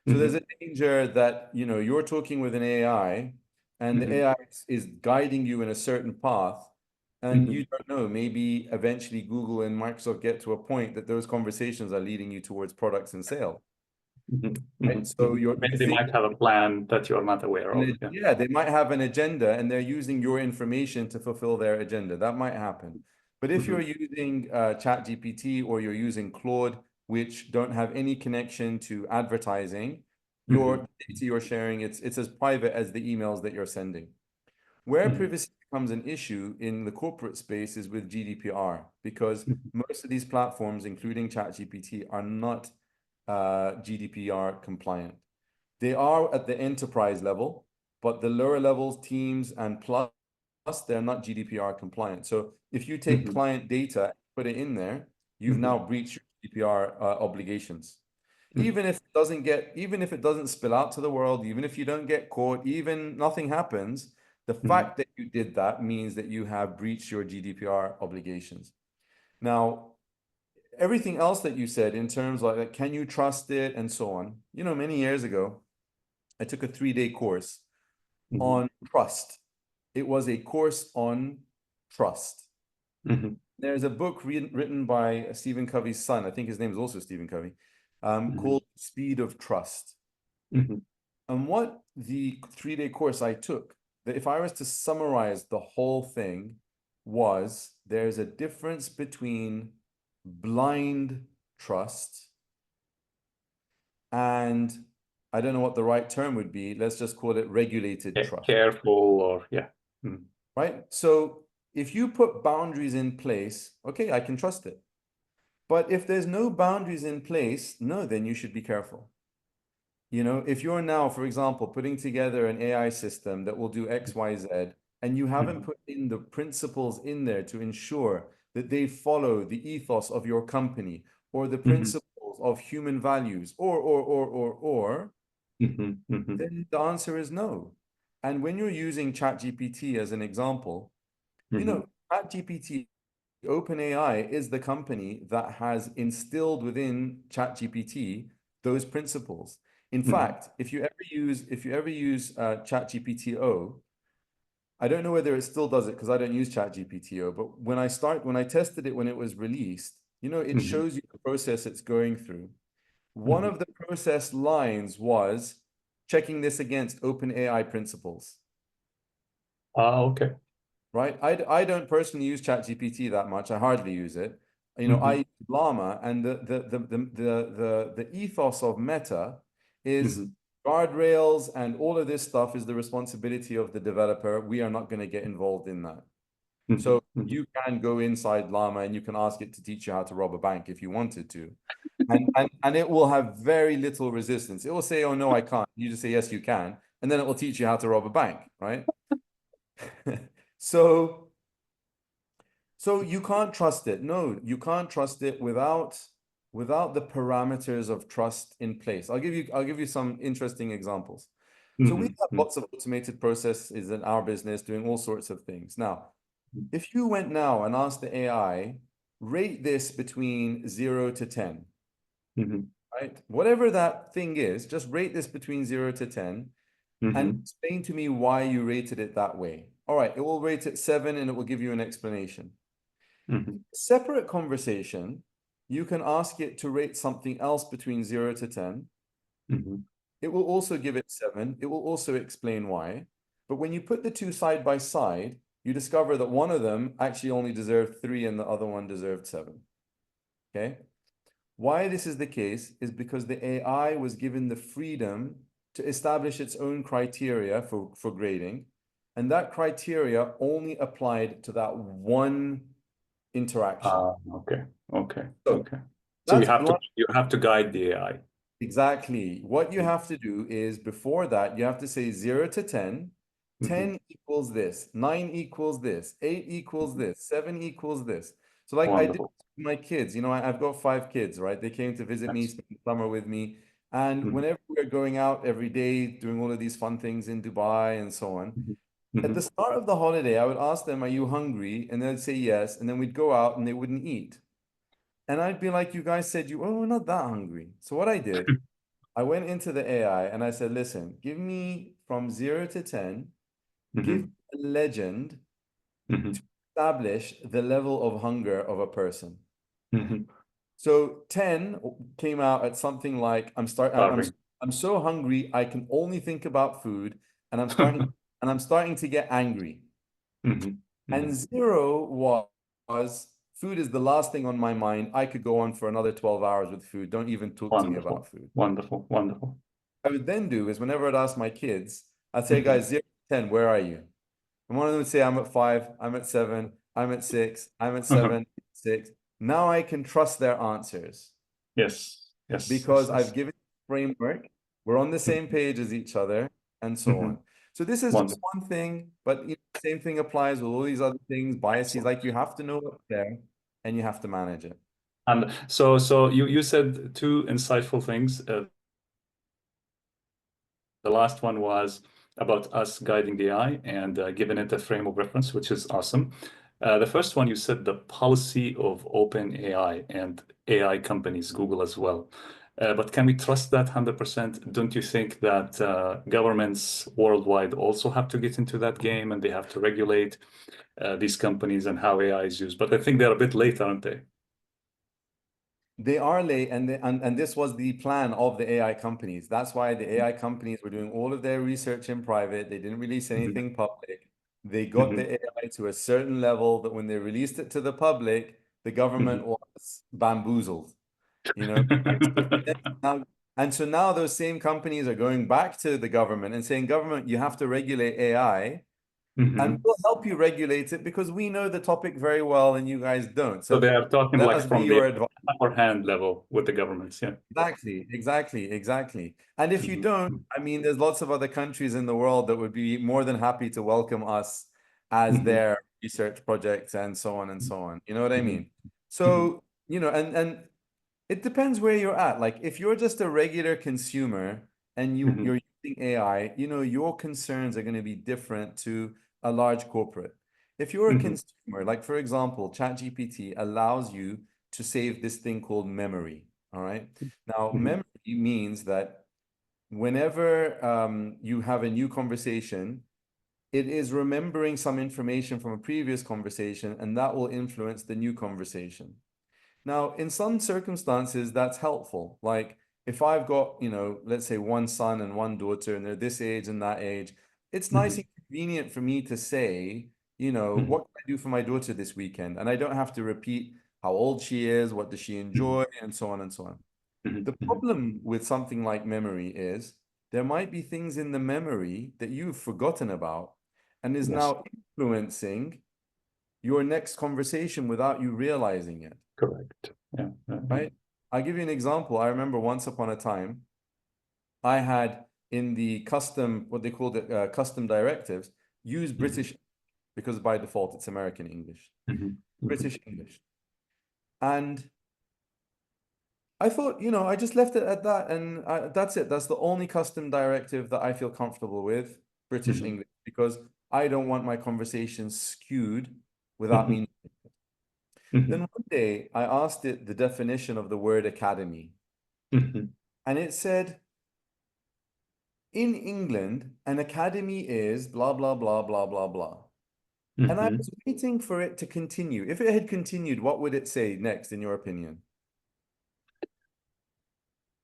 So there's Hmm. a danger that, you're talking with an AI and the Hmm. AI is guiding you in a certain path, and Hmm. you don't know, maybe eventually Google and Microsoft get to a point that those conversations are leading you towards products and sale. Hmm. Right? Hmm. So Maybe the they thing, might have a plan that you're not aware of. Yeah. yeah, they might have an agenda and they're using your information to fulfill their agenda. That might happen. But if Hmm. you're using ChatGPT or you're using Claude, which don't have any connection to advertising, Hmm. your data you're sharing, it's as private as the emails that you're sending. Where Hmm. privacy becomes an issue in the corporate space is with GDPR, because Hmm. most of these platforms, including ChatGPT, are not GDPR compliant. They are at the enterprise level, but the lower levels, teams and plus, they're not GDPR compliant. So if you take Hmm. client data, put it in there, you've Hmm. now breached your GDPR obligations. Hmm. Even if it doesn't spill out to the world, even if you don't get caught, even nothing happens, the Hmm. fact that you did that means that you have breached your GDPR obligations. Now, everything else that you said in terms like, can you trust it and so on, many years ago, I took a 3-day course Hmm. on trust. It was a course on trust. Hmm. There's a book written by Stephen Covey's son. I think his name is also Stephen Covey, Hmm. called Speed of Trust. Hmm. And what the 3-day course I took, that if I was to summarize the whole thing, was there's a difference between blind trust and, I don't know what the right term would be. Let's just call it regulated trust, Careful or yeah. Hmm. right? So if you put boundaries in place, okay, I can trust it. But if there's no boundaries in place, no, then you should be careful. If you're now, for example, putting together an AI system that will do X, Y, Z, and you haven't Hmm. put in the principles in there to ensure that they follow the ethos of your company or the Hmm. principles of human values or, Hmm. Hmm. then the answer is no. And when you're using ChatGPT as an example, Hmm. ChatGPT, OpenAI is the company that has instilled within ChatGPT those principles. In Hmm. fact, if you ever use ChatGPT O, I don't know whether it still does it because I don't use ChatGPT O, but when I tested it when it was released, it Hmm. shows you the process it's going through. One Hmm. of the process lines was checking this against OpenAI principles, Ah, okay. right? I don't personally use ChatGPT that much. I hardly use it. I Hmm. Llama, and the ethos of Meta is Mhm. guardrails, and all of this stuff is the responsibility of the developer. We are not going to get involved in that. Mhm. So Mhm. you can go inside Llama and you can ask it to teach you how to rob a bank if you wanted to. And it will have very little resistance. It will say, oh no, I can't. You just say, yes, you can. And then it will teach you how to rob a bank, right? So so you can't trust it. No, you can't trust it without the parameters of trust in place. I'll give you some interesting examples. So we Mhm. have Mhm. lots of automated processes in our business doing all sorts of things. Now, if you went now and asked the AI, rate this between 0 to 10, Mhm. right? Whatever that thing is, just rate this between 0 to 10 and Mhm. explain to me why you rated it that way. All right, it will rate it 7 and it will give you an explanation. Mhm. Separate conversation, you can ask it to rate something else between 0 to 10. Mhm. It will also give it 7. It will also explain why. But when you put the two side by side, you discover that one of them actually only deserved 3 and the other one deserved 7. Okay? Why this is the case is because the AI was given the freedom to establish its own criteria for grading. And that criteria only applied to that one interaction. Okay. Okay. So Okay. So that's blunt. you have to guide the AI. Exactly. What you Mhm. have to do is before that, you have to say 0 to 10. Mhm. 10 equals this, 9 equals this, 8 equals this, 7 equals this. So, like I did Wonderful. with my kids, I've got 5 kids, right? They came to visit me, Yes. spend the summer with me. And Mhm. whenever we're going out every day, doing all of these fun things in Dubai and so on, Mhm. at the Mhm. start of the holiday, I would ask them, are you hungry? And they'd say yes. And then we'd go out and they wouldn't eat. And I'd be like, you guys said we're not that hungry. So what I did, I went into the AI and I said, listen, give me from 0 to 10, give me Mhm. a legend to Mhm. establish the level of hunger of a person. Mhm. So 10 came out at something like Starving. I'm so hungry I can only think about food and I'm starting to get angry. Mhm. And Mhm. 0 was food is the last thing on my mind. I could go on for another 12 hours with food. Don't even talk to me Wonderful. about food. Wonderful. Wonderful. I would then do is whenever I'd ask my kids, I'd say, Mhm. guys, 0 to 10, where are you? And one of them would say, I'm at 5, I'm at 7, I'm at 6, I'm at 7, 6. Now I can trust their answers Yes. Yes. Yes. because I've Yes. given framework, we're on the same page as each other, and so Mhm. on. So this is just Wonderful. one thing, but same thing applies with all these other things, biases. Excellent. Like you have to know what's there and you have to manage it. And so you said two insightful things. The last one was about us guiding the AI and giving it a frame of reference, which is awesome. The first one, you said the policy of open AI and AI companies, Google as well. But can we trust that 100%? Don't you think that governments worldwide also have to get into that game and they have to regulate these companies and how AI is used? But I think they're a bit late, aren't they? They are late, and this was the plan of the AI companies. That's why the AI companies were doing all of their research in private. They didn't release Mhm. anything public. They got Mhm. the AI to a certain level that when they released it to the public, the government Mhm. was bamboozled, you know? And so for them now, and so now those same companies are going back to the government and saying, government, you have to regulate AI. And Mhm. we'll help you regulate it because we know the topic very well and you guys don't. So So they are talking let like us be from the your advisor. upper hand level with the governments. Yeah. Exactly, exactly, exactly. And if you Mhm. don't, I mean, there's lots of other countries in the world that would be more than happy to welcome us as Mhm. their research projects and so on and so on. You know what I Mhm. mean? Mhm. So, and it depends where you're at. Like if you're just a regular consumer and Mhm. you're using AI, your concerns are going to be different to a large corporate. If you're a Mhm. consumer, like for example, ChatGPT allows you to save this thing called memory. All right. Now, Mhm. memory means that whenever you have a new conversation, it is remembering some information from a previous conversation, and that will influence the new conversation. Now, in some circumstances, that's helpful. Like if I've got, let's say one son and one daughter, and they're this age and that age, it's nice Mhm. and convenient for me to say, Mhm. what can I do for my daughter this weekend? And I don't have to repeat how old she is, what does she enjoy, and so on and so on. The problem with something like memory is there might be things in the memory that you've forgotten about and is Yes, now influencing your next conversation without you realizing it, correct. Yeah. right? I'll give you an example. I remember once upon a time, I had in the custom, what they called it, custom directives, use British because by default it's American English, British English. And I thought, I just left it at that, and that's it. That's the only custom directive that I feel comfortable with, British English, because I don't want my conversations skewed without meaning. Then one day I asked it the definition of the word academy, and it said, in England, an academy is blah, blah, blah, blah, blah, blah. And I was waiting for it to continue. If it had continued, what would it say next, in your opinion?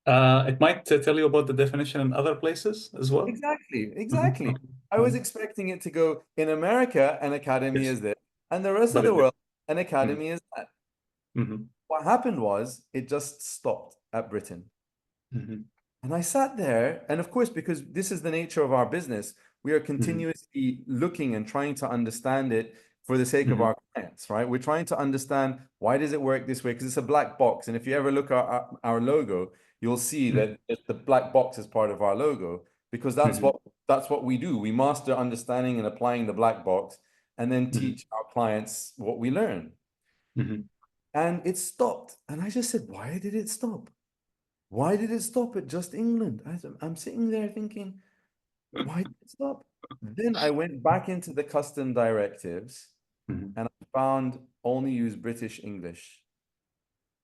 It might tell you about the definition in other places as well. Exactly, exactly. Okay. I was expecting it to go, in America, an academy Yes, is this, and the rest of but the it did. world, an academy is that. What happened was it just stopped at Britain. And I sat there, and of course, because this is the nature of our business, we are continuously looking and trying to understand it for the sake of our clients, right? We're trying to understand why does it work this way? Because it's a black box. And if you ever look at our logo, you'll see that the black box is part of our logo because that's what we do. We master understanding and applying the black box and then teach our clients what we learn. And it stopped. And I just said, why did it stop? Why did it stop at just England? I'm sitting there thinking, why did it stop? Then I went back into the custom directives and I found only use British English.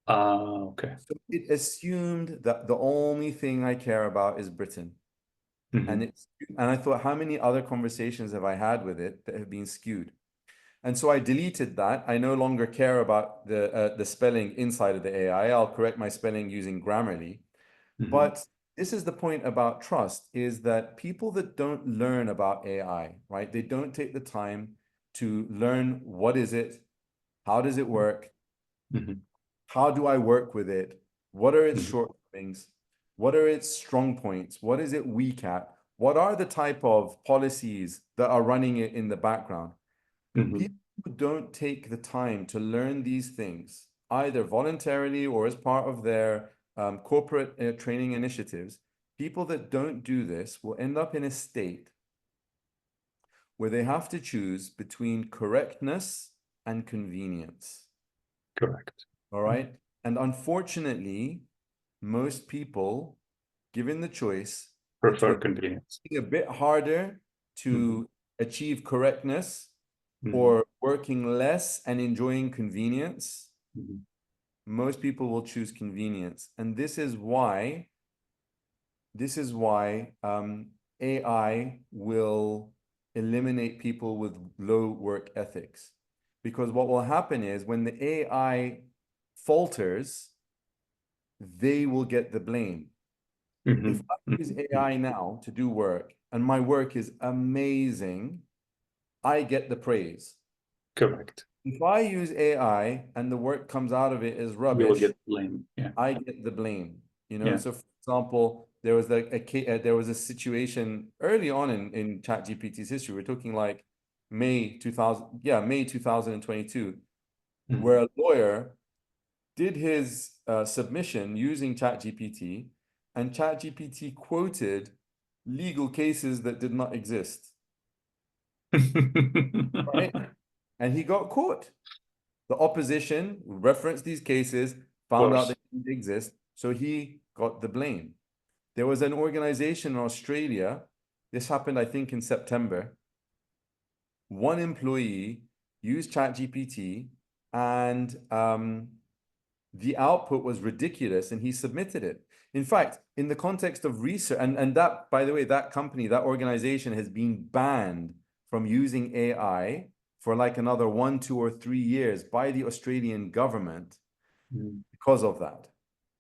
Okay. So it assumed that the only thing I care about is Britain. And I thought, how many other conversations have I had with it that have been skewed? And so I deleted that. I no longer care about the spelling inside of the AI. I'll correct my spelling using Grammarly. But this is the point about trust, is that people that don't learn about AI, right? They don't take the time to learn what is it, how does it work, how do I work with it, what are its shortcomings, what are its strong points, what is it weak at, what are the type of policies that are running it in the background. People who don't take the time to learn these things, either voluntarily or as part of their corporate training initiatives, people that don't do this will end up in a state where they have to choose between correctness and convenience. Correct. All right. And unfortunately, most people, given the choice, it's Prefer working convenience. a bit harder to achieve correctness Mhm. or working less and enjoying convenience. Mhm. Most people will choose convenience. And this is why AI will eliminate people with low work ethics. Because what will happen is when the AI falters, they will get the blame. If I use AI now to do work and my work is amazing, I get the praise. Correct. If I use AI and the work comes out of it as You will rubbish, get blamed. Yeah. I get the blame. Yeah. So for example, there was a situation early on in ChatGPT's history. We're talking like May 2022, where a lawyer did his submission using ChatGPT, and ChatGPT quoted legal cases that did not exist, right? And he got caught. The opposition referenced these cases, Of found out they course. didn't exist, so he got the blame. There was an organization in Australia. This happened, I think, in September. One employee used ChatGPT, and the output was ridiculous, and he submitted it. In fact, in the context of research, and that, by the way, that company, that organization has been banned from using AI for like another 1, 2, or 3 years by the Australian government because of that,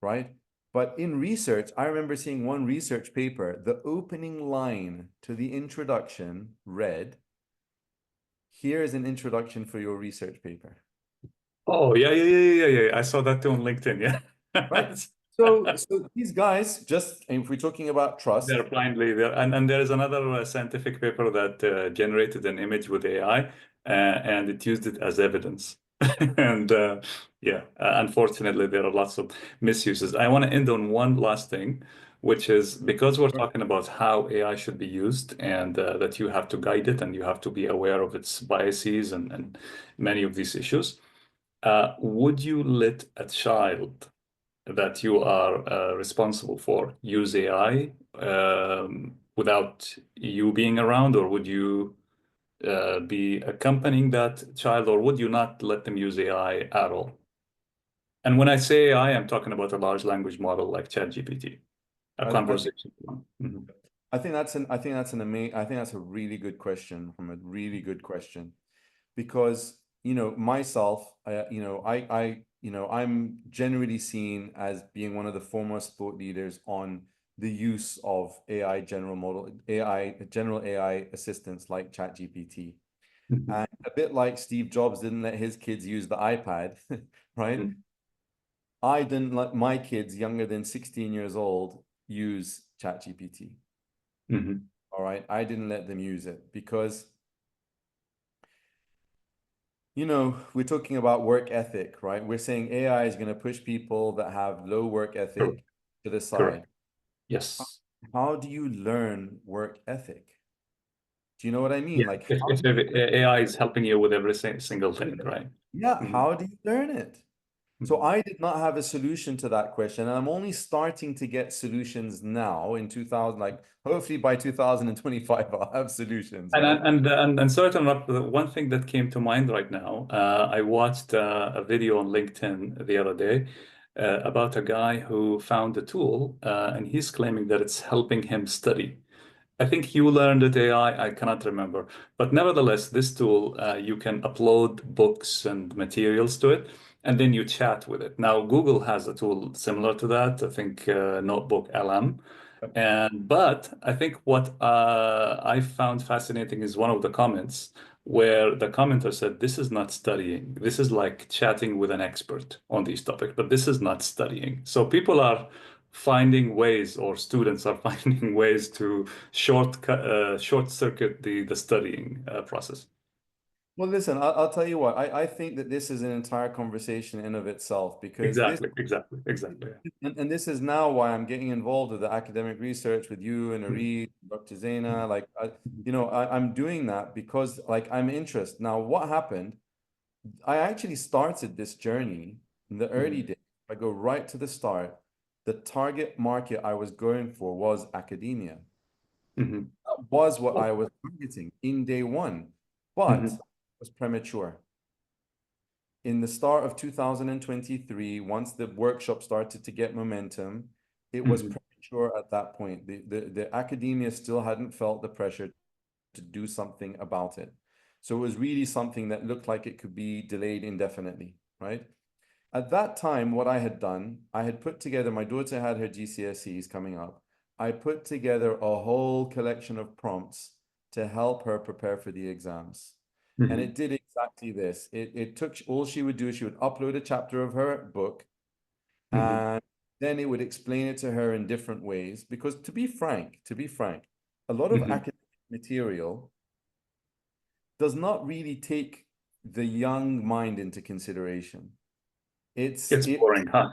right? But in research, I remember seeing one research paper, the opening line to the introduction read, "Here is an introduction for your research paper." Oh, yeah, yeah, yeah, yeah, yeah. I saw that too on LinkedIn. right? Yeah. So these guys, just if we're talking about trust, They're blindly there. And there is another scientific paper that generated an image with AI and it used it as evidence. And yeah, unfortunately, there are lots of misuses. I want to end on one last thing, which is because we're talking about how AI should be used and that you have to guide it and you have to be aware of its biases and many of these issues. Would you let a child that you are responsible for use AI without you being around, or would you be accompanying that child, or would you not let them use AI at all? And when I say AI, I'm talking about a large language model like ChatGPT, a I think conversation one. Mhm. I think that's a really good question, from a really good question, because myself, I'm generally seen as being one of the foremost thought leaders on the use of general AI assistants like ChatGPT. Mhm. And a bit like Steve Jobs didn't let his kids use the iPad, right? Mhm. I didn't let my kids younger than 16 years old use ChatGPT. Mhm. All right. I didn't let them use it because, we're talking about work ethic, right? We're saying AI is going to push people that have low work Correct. ethic to the Correct. side. Yes. How do you learn work ethic? Do you know what I mean? Yeah. Like, how If do you AI is helping you with every single thing, right? Yeah, Mhm. how do you learn it? So Mhm. I did not have a solution to that question, and I'm only starting to get solutions now in 2000, like hopefully by 2025 I'll have solutions, right? And sorry to interrupt, but one thing that came to mind right now, I watched a video on LinkedIn the other day about a guy who found a tool, and he's claiming that it's helping him study. I think you learned it AI, I cannot remember. But nevertheless, this tool, you can upload books and materials to it, and then you chat with it. Now, Google has a tool similar to that, I think Notebook LM. And but I think what I found fascinating is one of the comments where the commenter said, "This is not studying. This is like chatting with an expert on these topics, but this is not studying." So people are finding ways, or students are finding ways to short circuit the studying process. Well, listen, I'll tell you what, I think that this is an entire conversation in of itself because this, Exactly, exactly, exactly. and this is now why I'm getting involved with the academic research with you and Mhm. Arid, Dr. Zaina. Mhm. Like, I'm doing that because like I'm interested. Now, what happened? I actually started this journey in the early Mhm. days. I go right to the start. The target market I was going for was academia. Mhm. That was what Oh. I was targeting in day one, but Mhm. it was premature. In the start of 2023, once the workshop started to get momentum, it was Mhm. premature at that point. The academia still hadn't felt the pressure to do something about it. So it was really something that looked like it could be delayed indefinitely, right? At that time, what I had done, I had put together, my daughter had her GCSEs coming up. I put together a whole collection of prompts to help her prepare for the exams. And Mhm. it did exactly this. It took, all she would do is she would upload a chapter of her book, Mhm. and then it would explain it to her in different ways. Because to be frank, a lot of Mhm. academic material does not really take the young mind into consideration. It's boring, huh?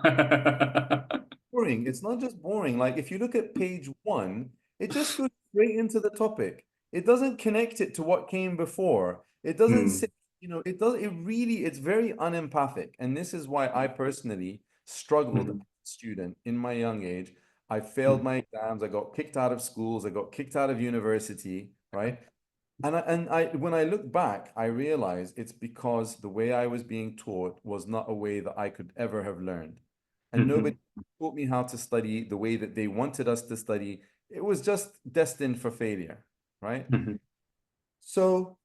Boring. It's not just boring. Like if you look at page one, it just goes straight into the topic. It doesn't connect it to what came before. It doesn't Hmm. say, it's very unempathic. And this is why I personally struggled as Mhm. a student in my young age. I failed Mhm. my exams. I got kicked out of schools. I got kicked out of university, right? And when I look back, I realize it's because the way I was being taught was not a way that I could ever have learned. And nobody Mhm. taught me how to study the way that they wanted us to study. It was just destined for failure, right? Mhm. So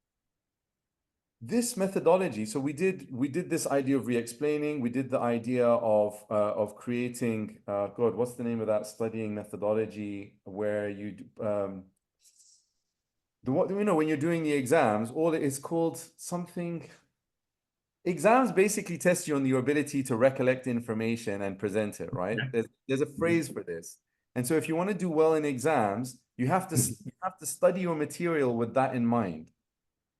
this methodology, so we did this idea of re-explaining, we did the idea of creating God, what's the name of that studying methodology where the what when you're doing the exams, all it is called something. exams basically test you on your ability to recollect information and present it, right? Yeah. There's a phrase for this. And so if you want to do well in exams, you have to study your material with that in mind.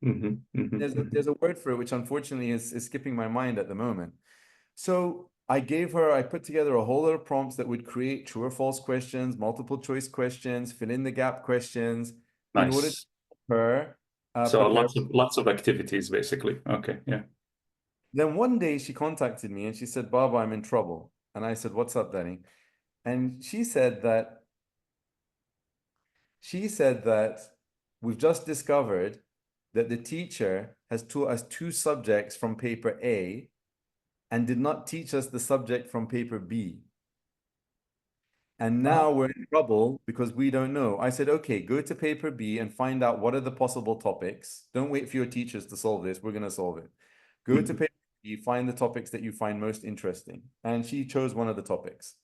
There's a word for it, which unfortunately is skipping my mind at the moment. So I put together a whole lot of prompts that would create true or false questions, multiple choice questions, fill in the gap questions in order to Nice. prepare, So prepare. lots of activities, basically. Okay. Yeah. Then one day she contacted me and she said, Baba, I'm in trouble. And I said, what's up, Danny? And she said that we've just discovered that the teacher has taught us two subjects from paper A and did not teach us the subject from paper B. And now Oh. we're in trouble because we don't know. I said, okay, go to paper B and find out what are the possible topics. Don't wait for your teachers to solve this. We're going to solve it. Go to Mhm. paper B, find the topics that you find most interesting. And she chose one of the topics.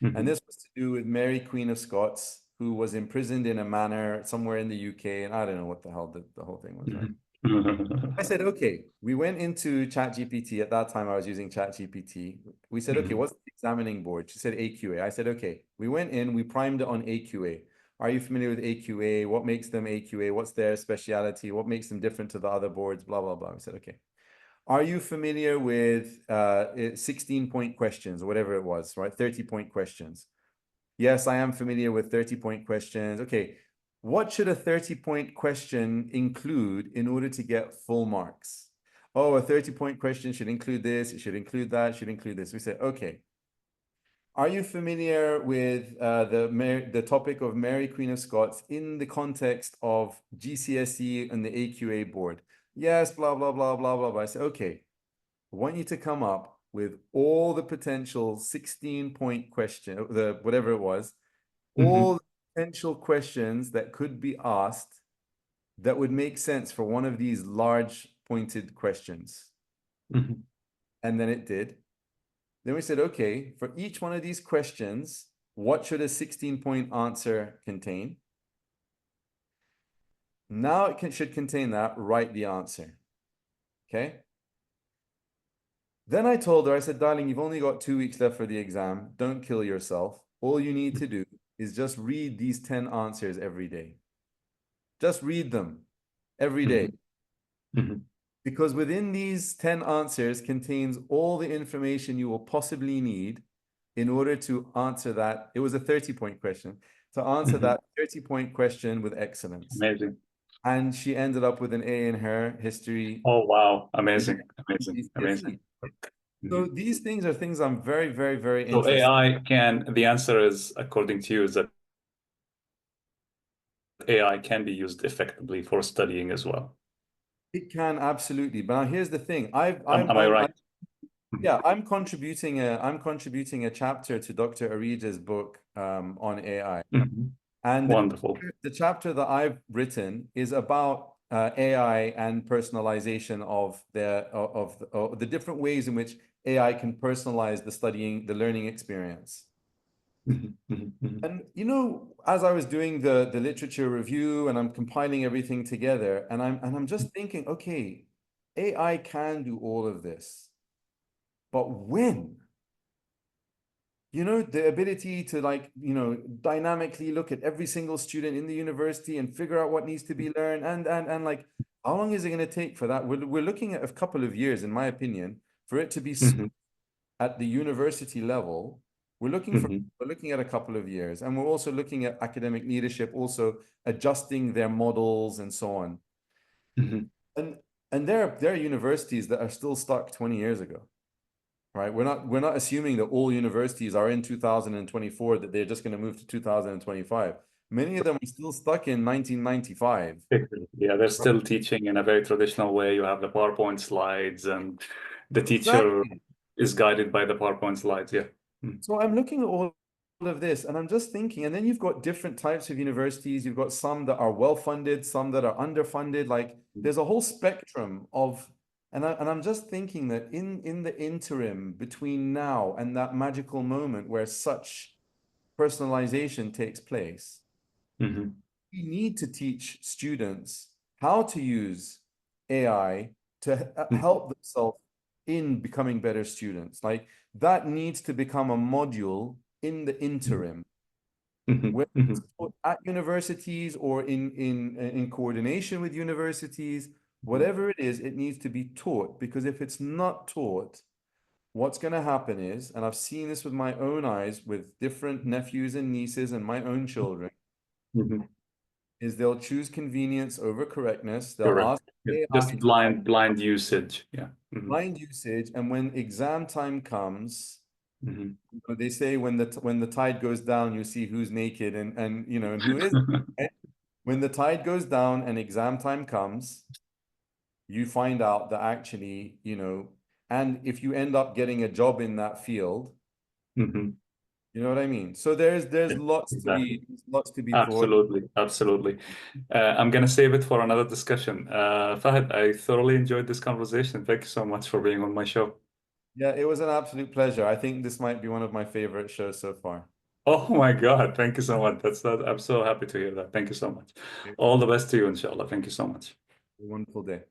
And Mhm. this was to do with Mary, Queen of Scots, who was imprisoned in a manor somewhere in the UK. And I don't know what the hell the whole thing was, right? Mhm. I said, okay, we went into ChatGPT. At that time, I was using ChatGPT. We said, okay, Mhm. what's the examining board? She said AQA. I said, okay. We went in, we primed it on AQA. Are you familiar with AQA? What makes them AQA? What's their speciality? What makes them different to the other boards? Blah, blah, blah. We said, okay. Are you familiar with 16-point questions or whatever it was, right? 30-point questions. Yes, I am familiar with 30-point questions. Okay, what should a 30-point question include in order to get full marks? Oh, a 30-point question should include this, it should include that, should include this. We said, okay. Are you familiar with the topic of Mary Queen of Scots in the context of GCSE and the AQA board? Yes, blah, blah, blah, blah, blah, blah. I said, okay, I want you to come up with all the potential 16-point question, the whatever it was, all Mhm. the potential questions that could be asked that would make sense for one of these large pointed questions. Mhm. And then it did. Then we said, okay, for each one of these questions, what should a 16-point answer contain? Now should contain that, write the answer. Okay. Then I told her, I said, darling, you've only got 2 weeks left for the exam. Don't kill yourself. All you need to do is just read these 10 answers every day. Just read them every day. Mhm. Mhm. Because within these 10 answers contains all the information you will possibly need in order to answer that. It was a 30-point question, to answer Mhm. that 30-point question with excellence. Amazing. And she ended up with an A in her history Oh, wow. Amazing. Amazing. GCSE. Amazing. So Mhm. these things are things I'm very, very, very So interested. the answer is, according to you, is that AI can be used effectively for studying as well. It can absolutely. But now here's the thing. Am I right? Yeah, I'm contributing a chapter to Dr. Arija's book on AI. Mhm. And Wonderful. the chapter that I've written is about AI and personalization of the different ways in which AI can personalize the learning experience. Mhm. Mhm. Mhm. And as I was doing the literature review and I'm compiling everything together, and I'm just thinking, okay, AI can do all of this, but when? The ability to dynamically look at every single student in the university and figure out what needs to be learned and like how long is it going to take for that? We're looking at a couple of years, in my opinion, for it to be Mhm. at the university level. Mhm. We're looking at a couple of years, and we're also looking at academic leadership also adjusting their models and so on. Mhm. And there are universities that are still stuck 20 years ago. Right? We're not assuming that all universities are in 2024, that they're just going to move to 2025. Many of them are still stuck in 1995. Exactly. Yeah, they're Right? still teaching in a very traditional way. You have the PowerPoint slides, and the teacher Exactly. is guided by the PowerPoint slides. Yeah. Mm. So I'm looking at all of this and I'm just thinking, and then you've got different types of universities. You've got some that are well funded, some that are underfunded. Like there's a whole spectrum of, and I'm just thinking that in the interim between now and that magical moment where such personalization takes place, Mhm. we need to teach students how to use AI to Mhm. help themselves in becoming better students. Like that needs to become a module in the interim, Mhm. whether it's Mhm. taught at universities or in coordination with universities, Mhm. whatever it is, it needs to be taught. Because if it's not taught, what's going to happen is, and I've seen this with my own eyes with different nephews and nieces and my own children, Mhm. is they'll choose convenience over correctness. They'll Correct. ask Yeah. AI Just to help, blind usage. Yeah. Mhm. blind usage, and when exam time comes, Mhm. they say when the tide goes down, you see who's naked and and who is. Right? When the tide goes down and exam time comes, you find out that actually, and if you end up getting a job in that field, Mhm. you know what I mean? So there's Yeah, exactly. lots to be taught. Absolutely. Absolutely. I'm going to save it for another discussion. Fahad, I thoroughly enjoyed this conversation. Thank you so much for being on my show. Yeah, it was an absolute pleasure. I think this might be one of my favorite shows so far. Oh my God. Thank you so much. I'm so happy to hear that. Thank you so much. Okay. All the best to you, inshallah. Thank you so much. Wonderful day.